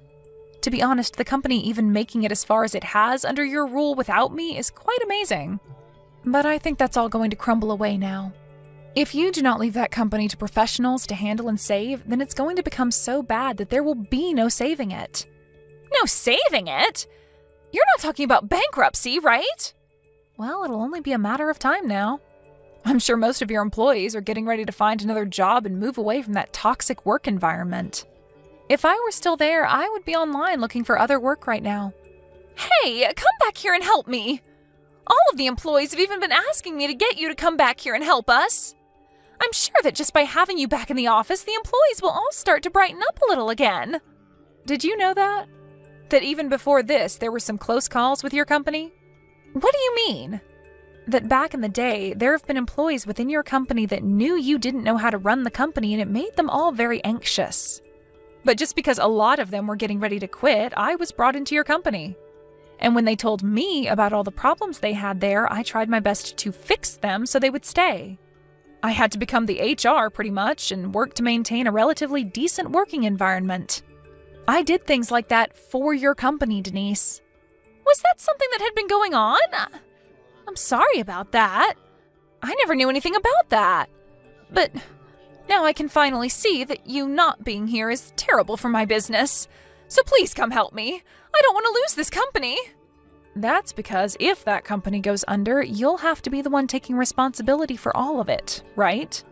To be honest, the company even making it as far as it has under your rule without me is quite amazing. But I think that's all going to crumble away now. If you do not leave that company to professionals to handle and save, then it's going to become so bad that there will be no saving it. No saving it? You're not talking about bankruptcy, right? Well, it'll only be a matter of time now. I'm sure most of your employees are getting ready to find another job and move away from that toxic work environment. If I were still there, I would be online looking for other work right now. Hey, come back here and help me. All of the employees have even been asking me to get you to come back here and help us. I'm sure that just by having you back in the office, the employees will all start to brighten up a little again. Did you know that? That even before this, there were some close calls with your company? What do you mean? That back in the day, there have been employees within your company that knew you didn't know how to run the company, and it made them all very anxious. But just because a lot of them were getting ready to quit, I was brought into your company. And when they told me about all the problems they had there, I tried my best to fix them so they would stay. I had to become the HR pretty much and work to maintain a relatively decent working environment. I did things like that for your company, Denise. Was that something that had been going on? I'm sorry about that. I never knew anything about that. But now I can finally see that you not being here is terrible for my business. So please come help me. I don't want to lose this company. That's because if that company goes under, you'll have to be the one taking responsibility for all of it, right?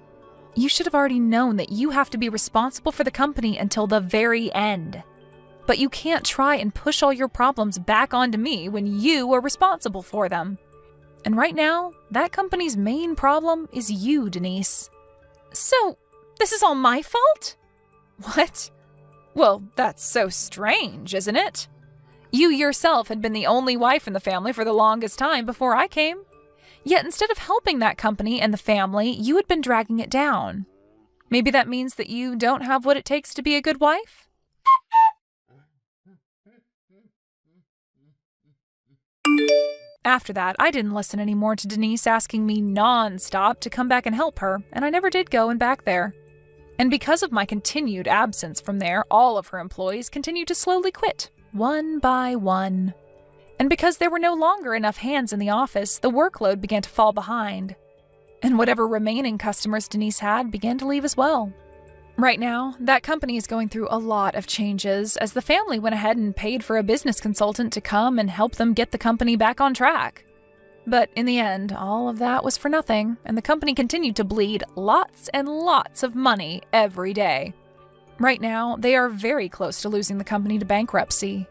You should have already known that you have to be responsible for the company until the very end. But you can't try and push all your problems back onto me when you are responsible for them. And right now, that company's main problem is you, Denise. So, this is all my fault? What? Well, that's so strange, isn't it? You yourself had been the only wife in the family for the longest time before I came. Yet instead of helping that company and the family, you had been dragging it down. Maybe that means that you don't have what it takes to be a good wife? After that, I didn't listen anymore to Denise asking me non-stop to come back and help her, and I never did go and back there. And because of my continued absence from there, all of her employees continued to slowly quit, one by one. And because there were no longer enough hands in the office, the workload began to fall behind. And whatever remaining customers Denise had began to leave as well. Right now, that company is going through a lot of changes as the family went ahead and paid for a business consultant to come and help them get the company back on track. But in the end, all of that was for nothing, and the company continued to bleed lots and lots of money every day. Right now, they are very close to losing the company to bankruptcy.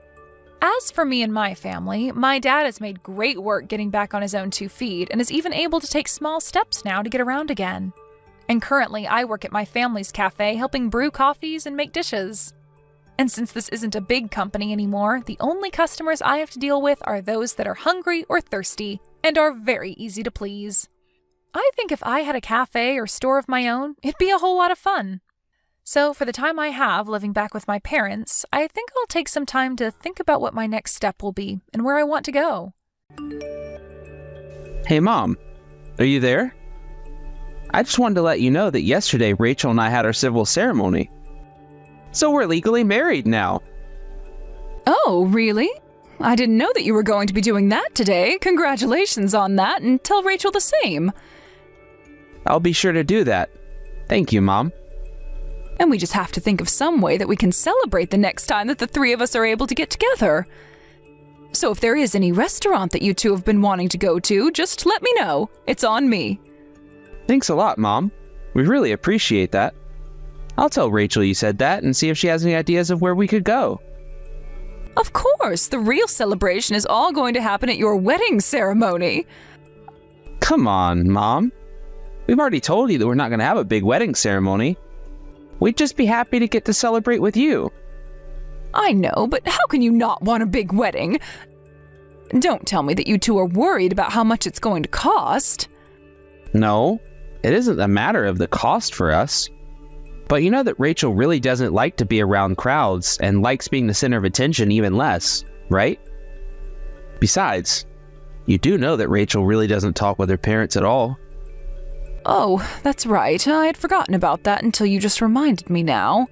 As for me and my family, my dad has made great work getting back on his own 2 feet and is even able to take small steps now to get around again. And currently, I work at my family's cafe helping brew coffees and make dishes. And since this isn't a big company anymore, the only customers I have to deal with are those that are hungry or thirsty and are very easy to please. I think if I had a cafe or store of my own, it'd be a whole lot of fun. So for the time I have living back with my parents, I think I'll take some time to think about what my next step will be and where I want to go. Hey, Mom. Are you there? I just wanted to let you know that yesterday Rachel and I had our civil ceremony. So we're legally married now. Oh, really? I didn't know that you were going to be doing that today. Congratulations on that, and tell Rachel the same. I'll be sure to do that. Thank you, Mom. And we just have to think of some way that we can celebrate the next time that the 3 of us are able to get together. So if there is any restaurant that you 2 have been wanting to go to, just let me know. It's on me. Thanks a lot, Mom. We really appreciate that. I'll tell Rachel you said that and see if she has any ideas of where we could go. Of course, the real celebration is all going to happen at your wedding ceremony. Come on, Mom. We've already told you that we're not going to have a big wedding ceremony. We'd just be happy to get to celebrate with you. I know, but how can you not want a big wedding? Don't tell me that you 2 are worried about how much it's going to cost. No, it isn't a matter of the cost for us. But you know that Rachel really doesn't like to be around crowds and likes being the center of attention even less, right? Besides, you do know that Rachel really doesn't talk with her parents at all. Oh, that's right. I had forgotten about that until you just reminded me now.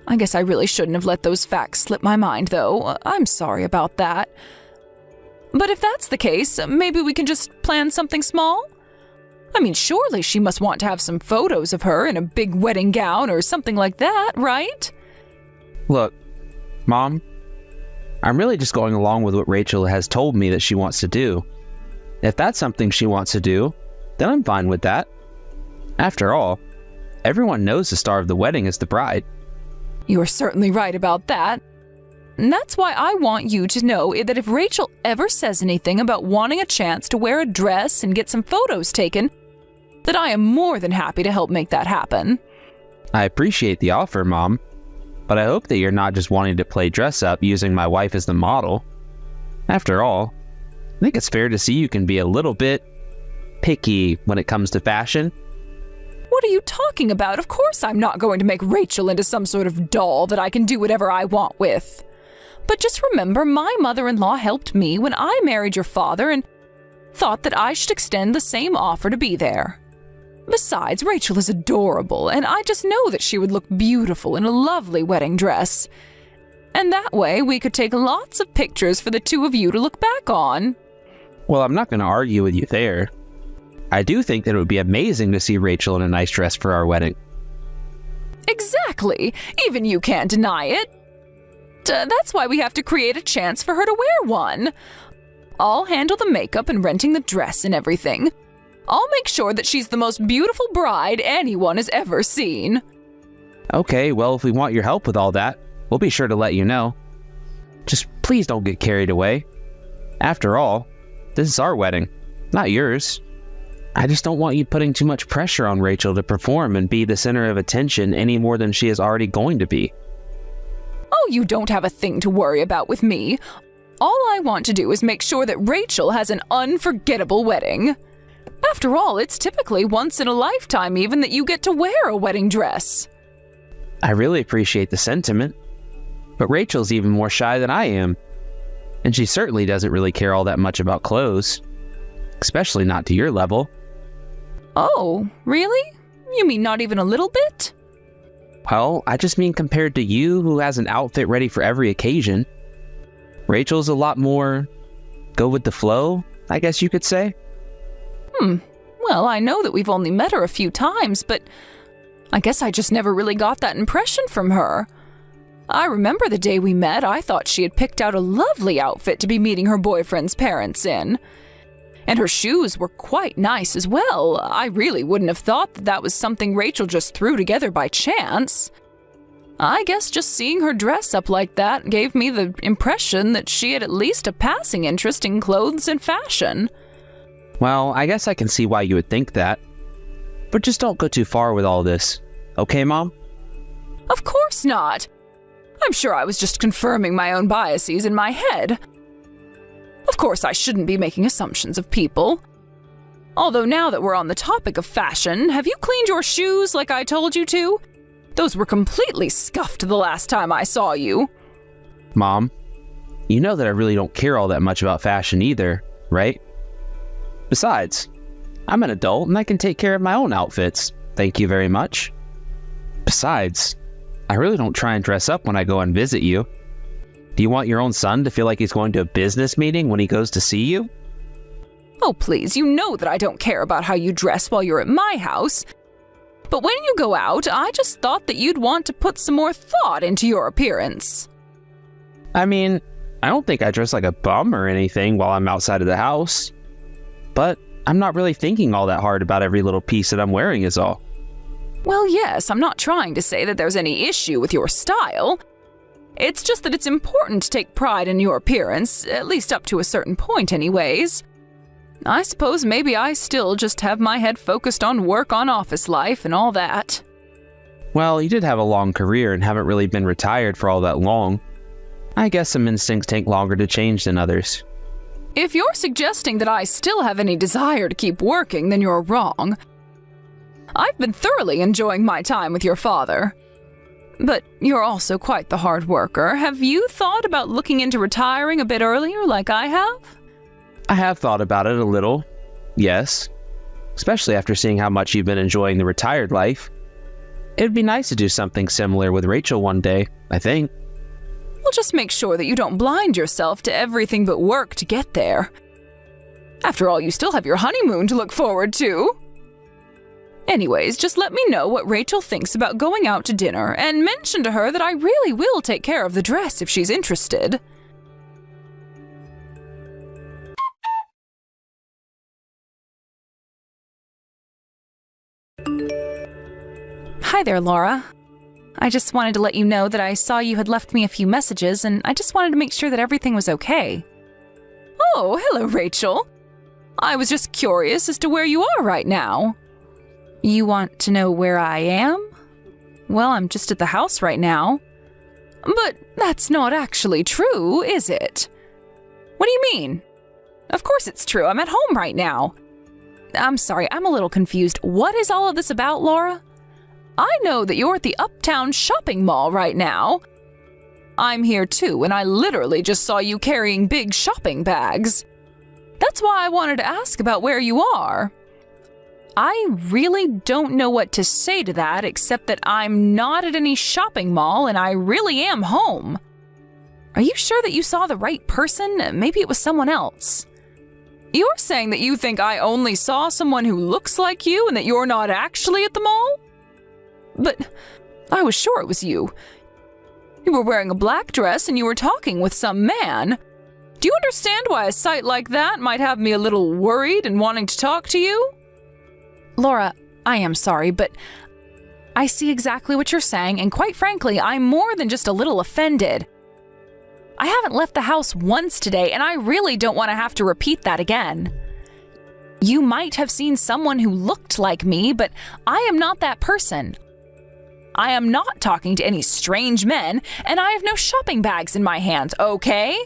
I guess I really shouldn't have let those facts slip my mind, though. I'm sorry about that. But if that's the case, maybe we can just plan something small? I mean, surely she must want to have some photos of her in a big wedding gown or something like that, right? Look, Mom, I'm really just going along with what Rachel has told me that she wants to do. If that's something she wants to do, then I'm fine with that. After all, everyone knows the star of the wedding is the bride. You're certainly right about that. And that's why I want you to know that if Rachel ever says anything about wanting a chance to wear a dress and get some photos taken, that I am more than happy to help make that happen. I appreciate the offer, Mom, but I hope that you're not just wanting to play dress up using my wife as the model. After all, I think it's fair to see you can be a little bit picky when it comes to fashion. What are you talking about? Of course I'm not going to make Rachel into some sort of doll that I can do whatever I want with. But just remember, my mother-in-law helped me when I married your father and thought that I should extend the same offer to be there. Besides, Rachel is adorable, and I just know that she would look beautiful in a lovely wedding dress. And that way, we could take lots of pictures for the 2 of you to look back on. Well, I'm not going to argue with you there. I do think that it would be amazing to see Rachel in a nice dress for our wedding. Exactly. Even you can't deny it. That's why we have to create a chance for her to wear one. I'll handle the makeup and renting the dress and everything. I'll make sure that she's the most beautiful bride anyone has ever seen. Okay, well, if we want your help with all that, we'll be sure to let you know. Just please don't get carried away. After all, this is our wedding, not yours. I just don't want you putting too much pressure on Rachel to perform and be the center of attention any more than she is already going to be. Oh, you don't have a thing to worry about with me. All I want to do is make sure that Rachel has an unforgettable wedding. After all, it's typically once in a lifetime even that you get to wear a wedding dress. I really appreciate the sentiment, but Rachel's even more shy than I am, and she certainly doesn't really care all that much about clothes, especially not to your level. Oh, really? You mean not even a little bit? Well, I just mean compared to you, who has an outfit ready for every occasion. Rachel's a lot more go with the flow, I guess you could say. Well, I know that we've only met her a few times, but I guess I just never really got that impression from her. I remember the day we met, I thought she had picked out a lovely outfit to be meeting her boyfriend's parents in. And her shoes were quite nice as well. I really wouldn't have thought that was something Rachel just threw together by chance. I guess just seeing her dress up like that gave me the impression that she had at least a passing interest in clothes and fashion. Well, I guess I can see why you would think that. But just don't go too far with all this. Okay, Mom? Of course not. I'm sure I was just confirming my own biases in my head. Of course, I shouldn't be making assumptions of people. Although now that we're on the topic of fashion, have you cleaned your shoes like I told you to? Those were completely scuffed the last time I saw you. Mom, you know that I really don't care all that much about fashion either, right? Besides, I'm an adult and I can take care of my own outfits. Thank you very much. Besides, I really don't try and dress up when I go and visit you. Do you want your own son to feel like he's going to a business meeting when he goes to see you? Oh, please, you know that I don't care about how you dress while you're at my house. But when you go out, I just thought that you'd want to put some more thought into your appearance. I mean, I don't think I dress like a bum or anything while I'm outside of the house. But I'm not really thinking all that hard about every little piece that I'm wearing is all. Well, yes, I'm not trying to say that there's any issue with your style. It's just that it's important to take pride in your appearance, at least up to a certain point anyways. I suppose maybe I still just have my head focused on work, on office life, and all that. Well, you did have a long career and haven't really been retired for all that long. I guess some instincts take longer to change than others. If you're suggesting that I still have any desire to keep working, then you're wrong. I've been thoroughly enjoying my time with your father. But you're also quite the hard worker. Have you thought about looking into retiring a bit earlier like I have? I have thought about it a little, yes. Especially after seeing how much you've been enjoying the retired life. It'd be nice to do something similar with Rachel one day, I think. Well, just make sure that you don't blind yourself to everything but work to get there. After all, you still have your honeymoon to look forward to. Anyways, just let me know what Rachel thinks about going out to dinner, and mention to her that I really will take care of the dress if she's interested. Hi there, Laura. I just wanted to let you know that I saw you had left me a few messages, and I just wanted to make sure that everything was okay. Oh, hello, Rachel. I was just curious as to where you are right now. You want to know where I am? Well, I'm just at the house right now. But that's not actually true, is it? What do you mean? Of course it's true. I'm at home right now. I'm sorry, I'm a little confused. What is all of this about, Laura? I know that you're at the Uptown shopping mall right now. I'm here too, and I literally just saw you carrying big shopping bags. That's why I wanted to ask about where you are. I really don't know what to say to that, except that I'm not at any shopping mall and I really am home. Are you sure that you saw the right person? Maybe it was someone else. You're saying that you think I only saw someone who looks like you and that you're not actually at the mall? But I was sure it was you. You were wearing a black dress and you were talking with some man. Do you understand why a sight like that might have me a little worried and wanting to talk to you? Laura, I am sorry, but I see exactly what you're saying, and quite frankly, I'm more than just a little offended. I haven't left the house once today, and I really don't want to have to repeat that again. You might have seen someone who looked like me, but I am not that person. I am not talking to any strange men, and I have no shopping bags in my hands, okay?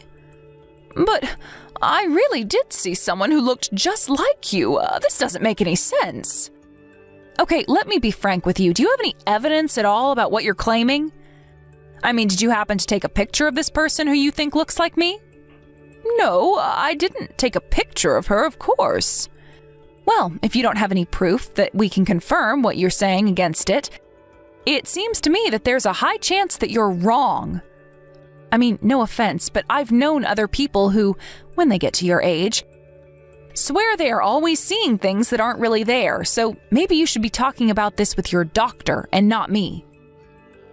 But I really did see someone who looked just like you. This doesn't make any sense. Okay, let me be frank with you. Do you have any evidence at all about what you're claiming? I mean, did you happen to take a picture of this person who you think looks like me? No, I didn't take a picture of her, of course. Well, if you don't have any proof that we can confirm what you're saying against it, it seems to me that there's a high chance that you're wrong. I mean, no offense, but I've known other people who, when they get to your age, swear they are always seeing things that aren't really there, so maybe you should be talking about this with your doctor and not me.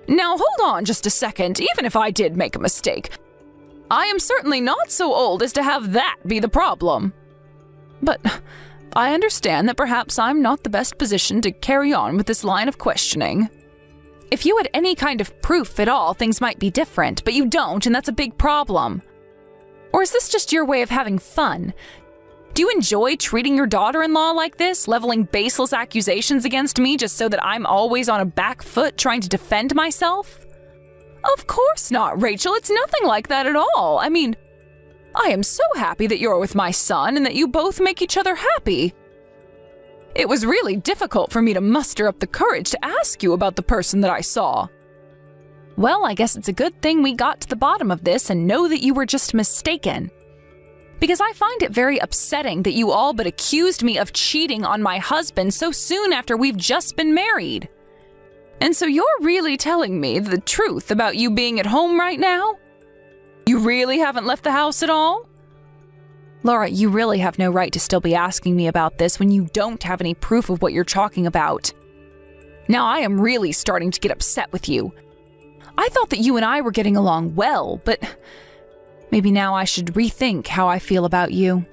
Now hold on just a second, even if I did make a mistake. I am certainly not so old as to have that be the problem. But I understand that perhaps I'm not the best position to carry on with this line of questioning. If you had any kind of proof at all, things might be different, but you don't, and that's a big problem. Or is this just your way of having fun? Do you enjoy treating your daughter-in-law like this, leveling baseless accusations against me just so that I'm always on a back foot trying to defend myself? Of course not, Rachel. It's nothing like that at all. I mean, I am so happy that you're with my son and that you both make each other happy. It was really difficult for me to muster up the courage to ask you about the person that I saw. Well, I guess it's a good thing we got to the bottom of this and know that you were just mistaken. Because I find it very upsetting that you all but accused me of cheating on my husband so soon after we've just been married. And so you're really telling me the truth about you being at home right now? You really haven't left the house at all? Laura, you really have no right to still be asking me about this when you don't have any proof of what you're talking about. Now I am really starting to get upset with you. I thought that you and I were getting along well, but maybe now I should rethink how I feel about you.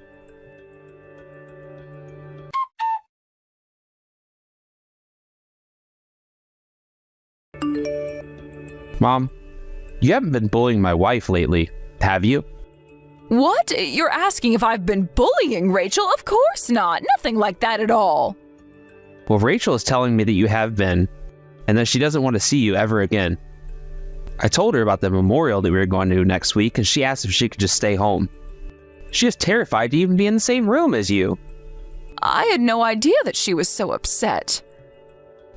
Mom, you haven't been bullying my wife lately, have you? What? You're asking if I've been bullying Rachel? Of course not. Nothing like that at all. Well, Rachel is telling me that you have been, and that she doesn't want to see you ever again. I told her about the memorial that we were going to next week, and she asked if she could just stay home. She is terrified to even be in the same room as you. I had no idea that she was so upset.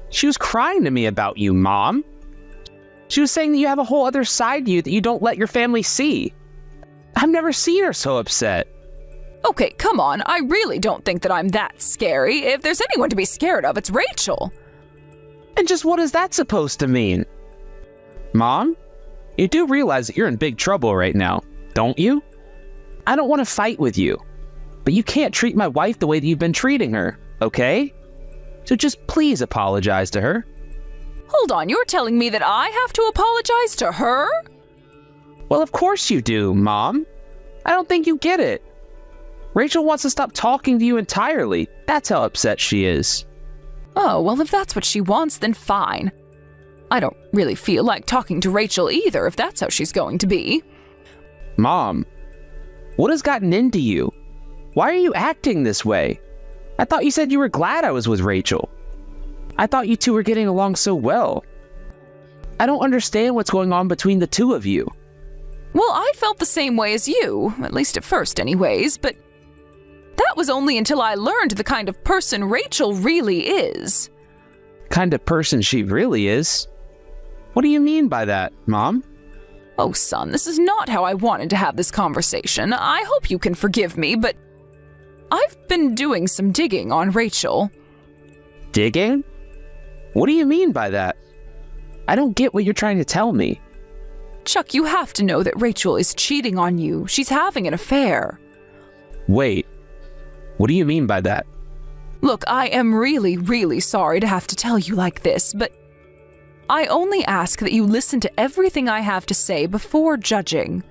She was crying to me about you, Mom. She was saying that you have a whole other side to you that you don't let your family see. I've never seen her so upset. Okay, come on. I really don't think that I'm that scary. If there's anyone to be scared of, it's Rachel. And just what is that supposed to mean? Mom, you do realize that you're in big trouble right now, don't you? I don't want to fight with you, but you can't treat my wife the way that you've been treating her, okay? So just please apologize to her. Hold on, you're telling me that I have to apologize to her? Well, of course you do, Mom. I don't think you get it. Rachel wants to stop talking to you entirely. That's how upset she is. Oh, well, if that's what she wants, then fine. I don't really feel like talking to Rachel either, if that's how she's going to be. Mom, what has gotten into you? Why are you acting this way? I thought you said you were glad I was with Rachel. I thought you two were getting along so well. I don't understand what's going on between the two of you. Well, I felt the same way as you, at least at first anyways, but that was only until I learned the kind of person Rachel really is. Kind of person she really is? What do you mean by that, Mom? Oh, son, this is not how I wanted to have this conversation. I hope you can forgive me, but I've been doing some digging on Rachel. Digging? What do you mean by that? I don't get what you're trying to tell me. Chuck, you have to know that Rachel is cheating on you. She's having an affair. Wait, what do you mean by that? Look, I am really, really sorry to have to tell you like this, but I only ask that you listen to everything I have to say before judging.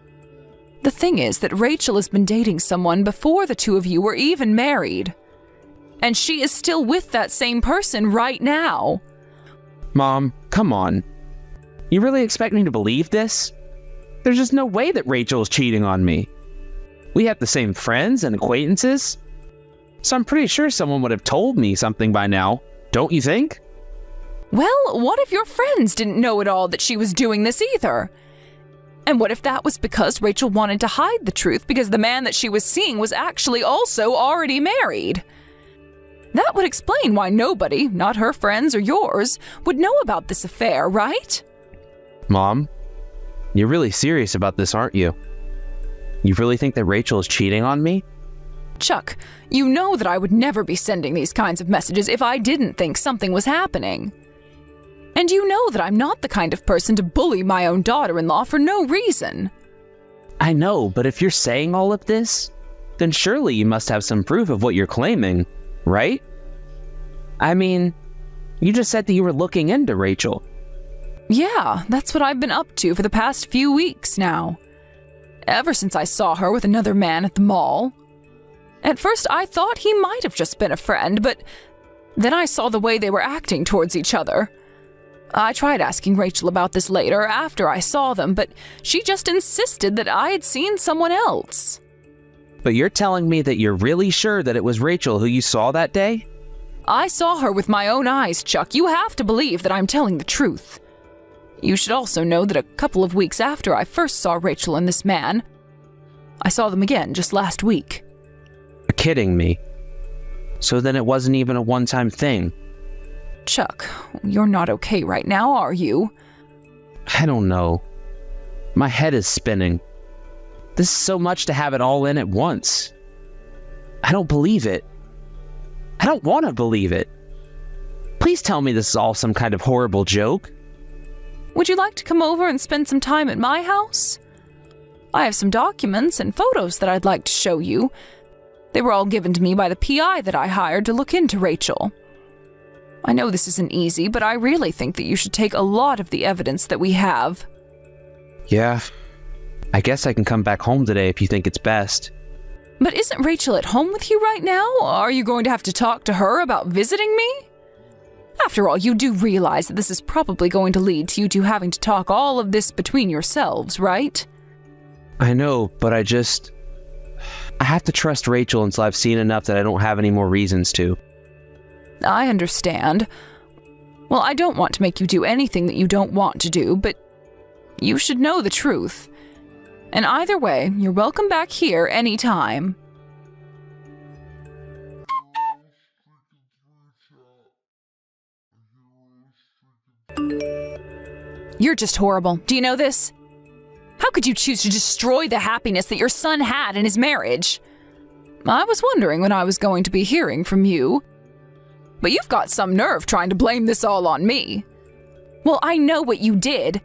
The thing is that Rachel has been dating someone before the two of you were even married. And she is still with that same person right now. Mom, come on. You really expect me to believe this? There's just no way that Rachel is cheating on me. We have the same friends and acquaintances. So I'm pretty sure someone would have told me something by now, don't you think? Well, what if your friends didn't know at all that she was doing this either? And what if that was because Rachel wanted to hide the truth because the man that she was seeing was actually also already married? That would explain why nobody, not her friends or yours, would know about this affair, right? Mom, you're really serious about this, aren't you? You really think that Rachel is cheating on me? Chuck, you know that I would never be sending these kinds of messages if I didn't think something was happening. And you know that I'm not the kind of person to bully my own daughter-in-law for no reason. I know, but if you're saying all of this, then surely you must have some proof of what you're claiming, right? I mean, you just said that you were looking into Rachel. Yeah, that's what I've been up to for the past few weeks now. Ever since I saw her with another man at the mall. At first, I thought he might have just been a friend, but then I saw the way they were acting towards each other. I tried asking Rachel about this later, after I saw them, but she just insisted that I had seen someone else. But you're telling me that you're really sure that it was Rachel who you saw that day? I saw her with my own eyes, Chuck. You have to believe that I'm telling the truth. You should also know that a couple of weeks after I first saw Rachel and this man, I saw them again just last week. You're kidding me. So then it wasn't even a one-time thing. Chuck, you're not okay right now, are you? I don't know. My head is spinning. This is so much to have it all in at once. I don't believe it. I don't want to believe it. Please tell me this is all some kind of horrible joke. Would you like to come over and spend some time at my house? I have some documents and photos that I'd like to show you. They were all given to me by the PI that I hired to look into Rachel. I know this isn't easy, but I really think that you should take a lot of the evidence that we have. Yeah, I guess I can come back home today if you think it's best. But isn't Rachel at home with you right now? Are you going to have to talk to her about visiting me? After all, you do realize that this is probably going to lead to you two having to talk all of this between yourselves, right? I know, but I have to trust Rachel until I've seen enough that I don't have any more reasons to. I understand. Well, I don't want to make you do anything that you don't want to do, but you should know the truth. And either way, you're welcome back here anytime. You're just horrible. Do you know this? How could you choose to destroy the happiness that your son had in his marriage? I was wondering when I was going to be hearing from you. But you've got some nerve trying to blame this all on me. Well, I know what you did.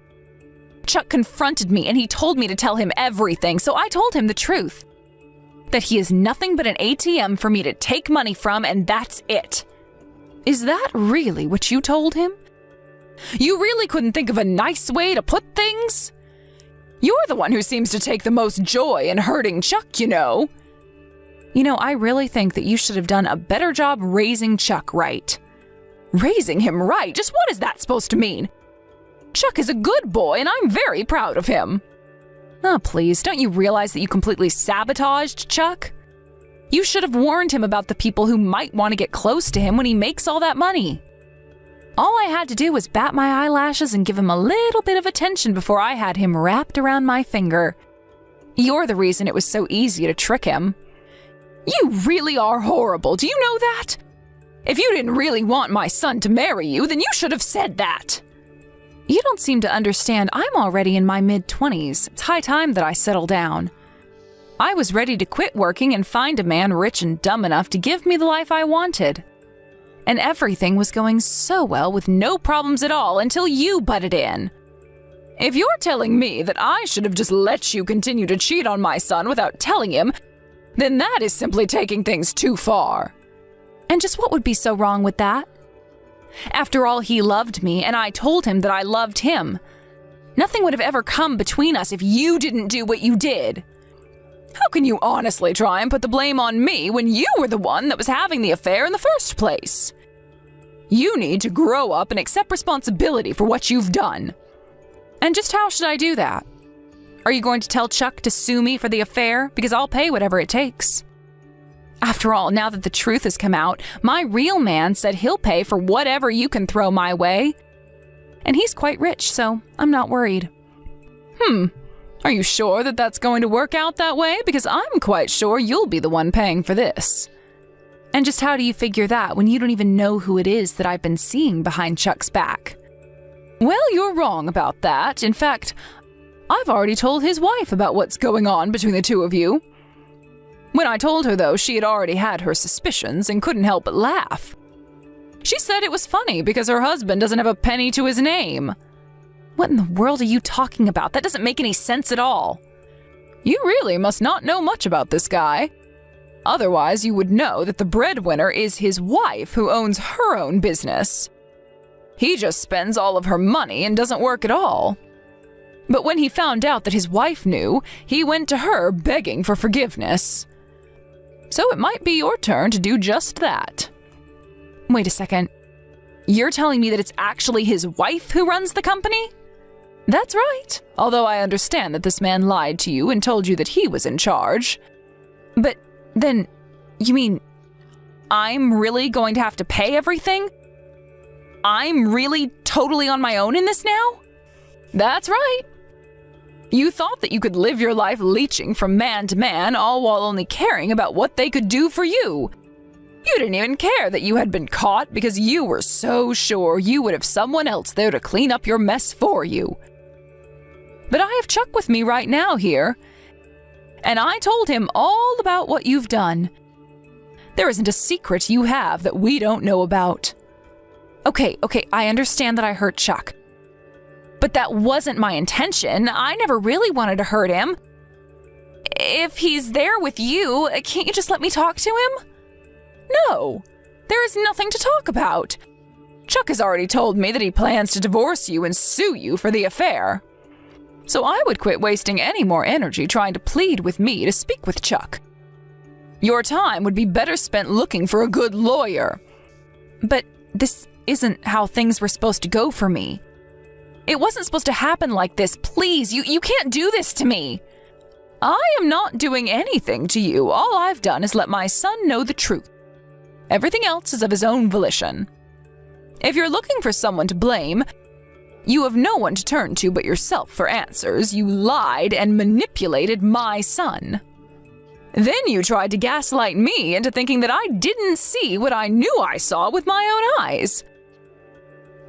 Chuck confronted me and he told me to tell him everything, so I told him the truth. That he is nothing but an ATM for me to take money from, and that's it. Is that really what you told him? You really couldn't think of a nice way to put things? You're the one who seems to take the most joy in hurting Chuck, you know. You know, I really think that you should have done a better job raising Chuck right. Raising him right? Just what is that supposed to mean? Chuck is a good boy, and I'm very proud of him. Oh, please, don't you realize that you completely sabotaged Chuck? You should have warned him about the people who might want to get close to him when he makes all that money. All I had to do was bat my eyelashes and give him a little bit of attention before I had him wrapped around my finger. You're the reason it was so easy to trick him. You really are horrible, do you know that? If you didn't really want my son to marry you, then you should have said that. You don't seem to understand. I'm already in my mid-20s. It's high time that I settle down. I was ready to quit working and find a man rich and dumb enough to give me the life I wanted. And everything was going so well with no problems at all until you butted in. If you're telling me that I should have just let you continue to cheat on my son without telling him, then that is simply taking things too far. And just what would be so wrong with that? After all, he loved me, and I told him that I loved him. Nothing would have ever come between us if you didn't do what you did. How can you honestly try and put the blame on me when you were the one that was having the affair in the first place? You need to grow up and accept responsibility for what you've done. And just how should I do that? Are you going to tell Chuck to sue me for the affair? Because I'll pay whatever it takes. After all, now that the truth has come out, my real man said he'll pay for whatever you can throw my way. And he's quite rich, so I'm not worried. Are you sure that that's going to work out that way? Because I'm quite sure you'll be the one paying for this. And just how do you figure that when you don't even know who it is that I've been seeing behind Chuck's back? Well, you're wrong about that. In fact, I've already told his wife about what's going on between the two of you. When I told her, though, she had already had her suspicions and couldn't help but laugh. She said it was funny because her husband doesn't have a penny to his name. What in the world are you talking about? That doesn't make any sense at all. You really must not know much about this guy. Otherwise, you would know that the breadwinner is his wife who owns her own business. He just spends all of her money and doesn't work at all. But when he found out that his wife knew, he went to her begging for forgiveness. So it might be your turn to do just that. Wait a second. You're telling me that it's actually his wife who runs the company? That's right, although I understand that this man lied to you and told you that he was in charge. But then, you mean I'm really going to have to pay everything? I'm really totally on my own in this now? That's right. You thought that you could live your life leeching from man to man, all while only caring about what they could do for you. You didn't even care that you had been caught because you were so sure you would have someone else there to clean up your mess for you. But I have Chuck with me right now here, and I told him all about what you've done. There isn't a secret you have that we don't know about. Okay, I understand that I hurt Chuck. But that wasn't my intention. I never really wanted to hurt him. If he's there with you, can't you just let me talk to him? No, there is nothing to talk about. Chuck has already told me that he plans to divorce you and sue you for the affair. So I would quit wasting any more energy trying to plead with me to speak with Chuck. Your time would be better spent looking for a good lawyer. But this isn't how things were supposed to go for me. It wasn't supposed to happen like this. Please, you can't do this to me. I am not doing anything to you. All I've done is let my son know the truth. Everything else is of his own volition. If you're looking for someone to blame, you have no one to turn to but yourself for answers. You lied and manipulated my son. Then you tried to gaslight me into thinking that I didn't see what I knew I saw with my own eyes.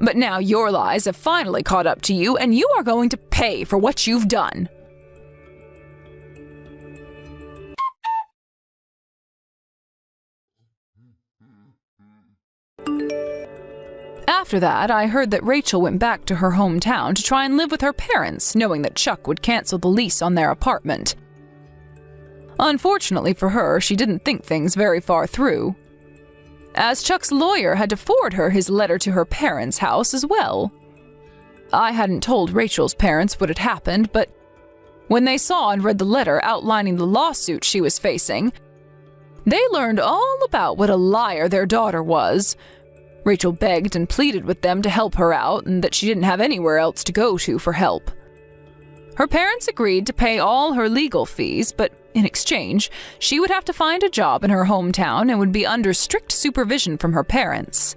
But now your lies have finally caught up to you, and you are going to pay for what you've done. After that, I heard that Rachel went back to her hometown to try and live with her parents, knowing that Chuck would cancel the lease on their apartment. Unfortunately for her, she didn't think things very far through, as Chuck's lawyer had to forward her his letter to her parents' house as well. I hadn't told Rachel's parents what had happened, but when they saw and read the letter outlining the lawsuit she was facing, they learned all about what a liar their daughter was. Rachel begged and pleaded with them to help her out and that she didn't have anywhere else to go to for help. Her parents agreed to pay all her legal fees, but in exchange, she would have to find a job in her hometown and would be under strict supervision from her parents.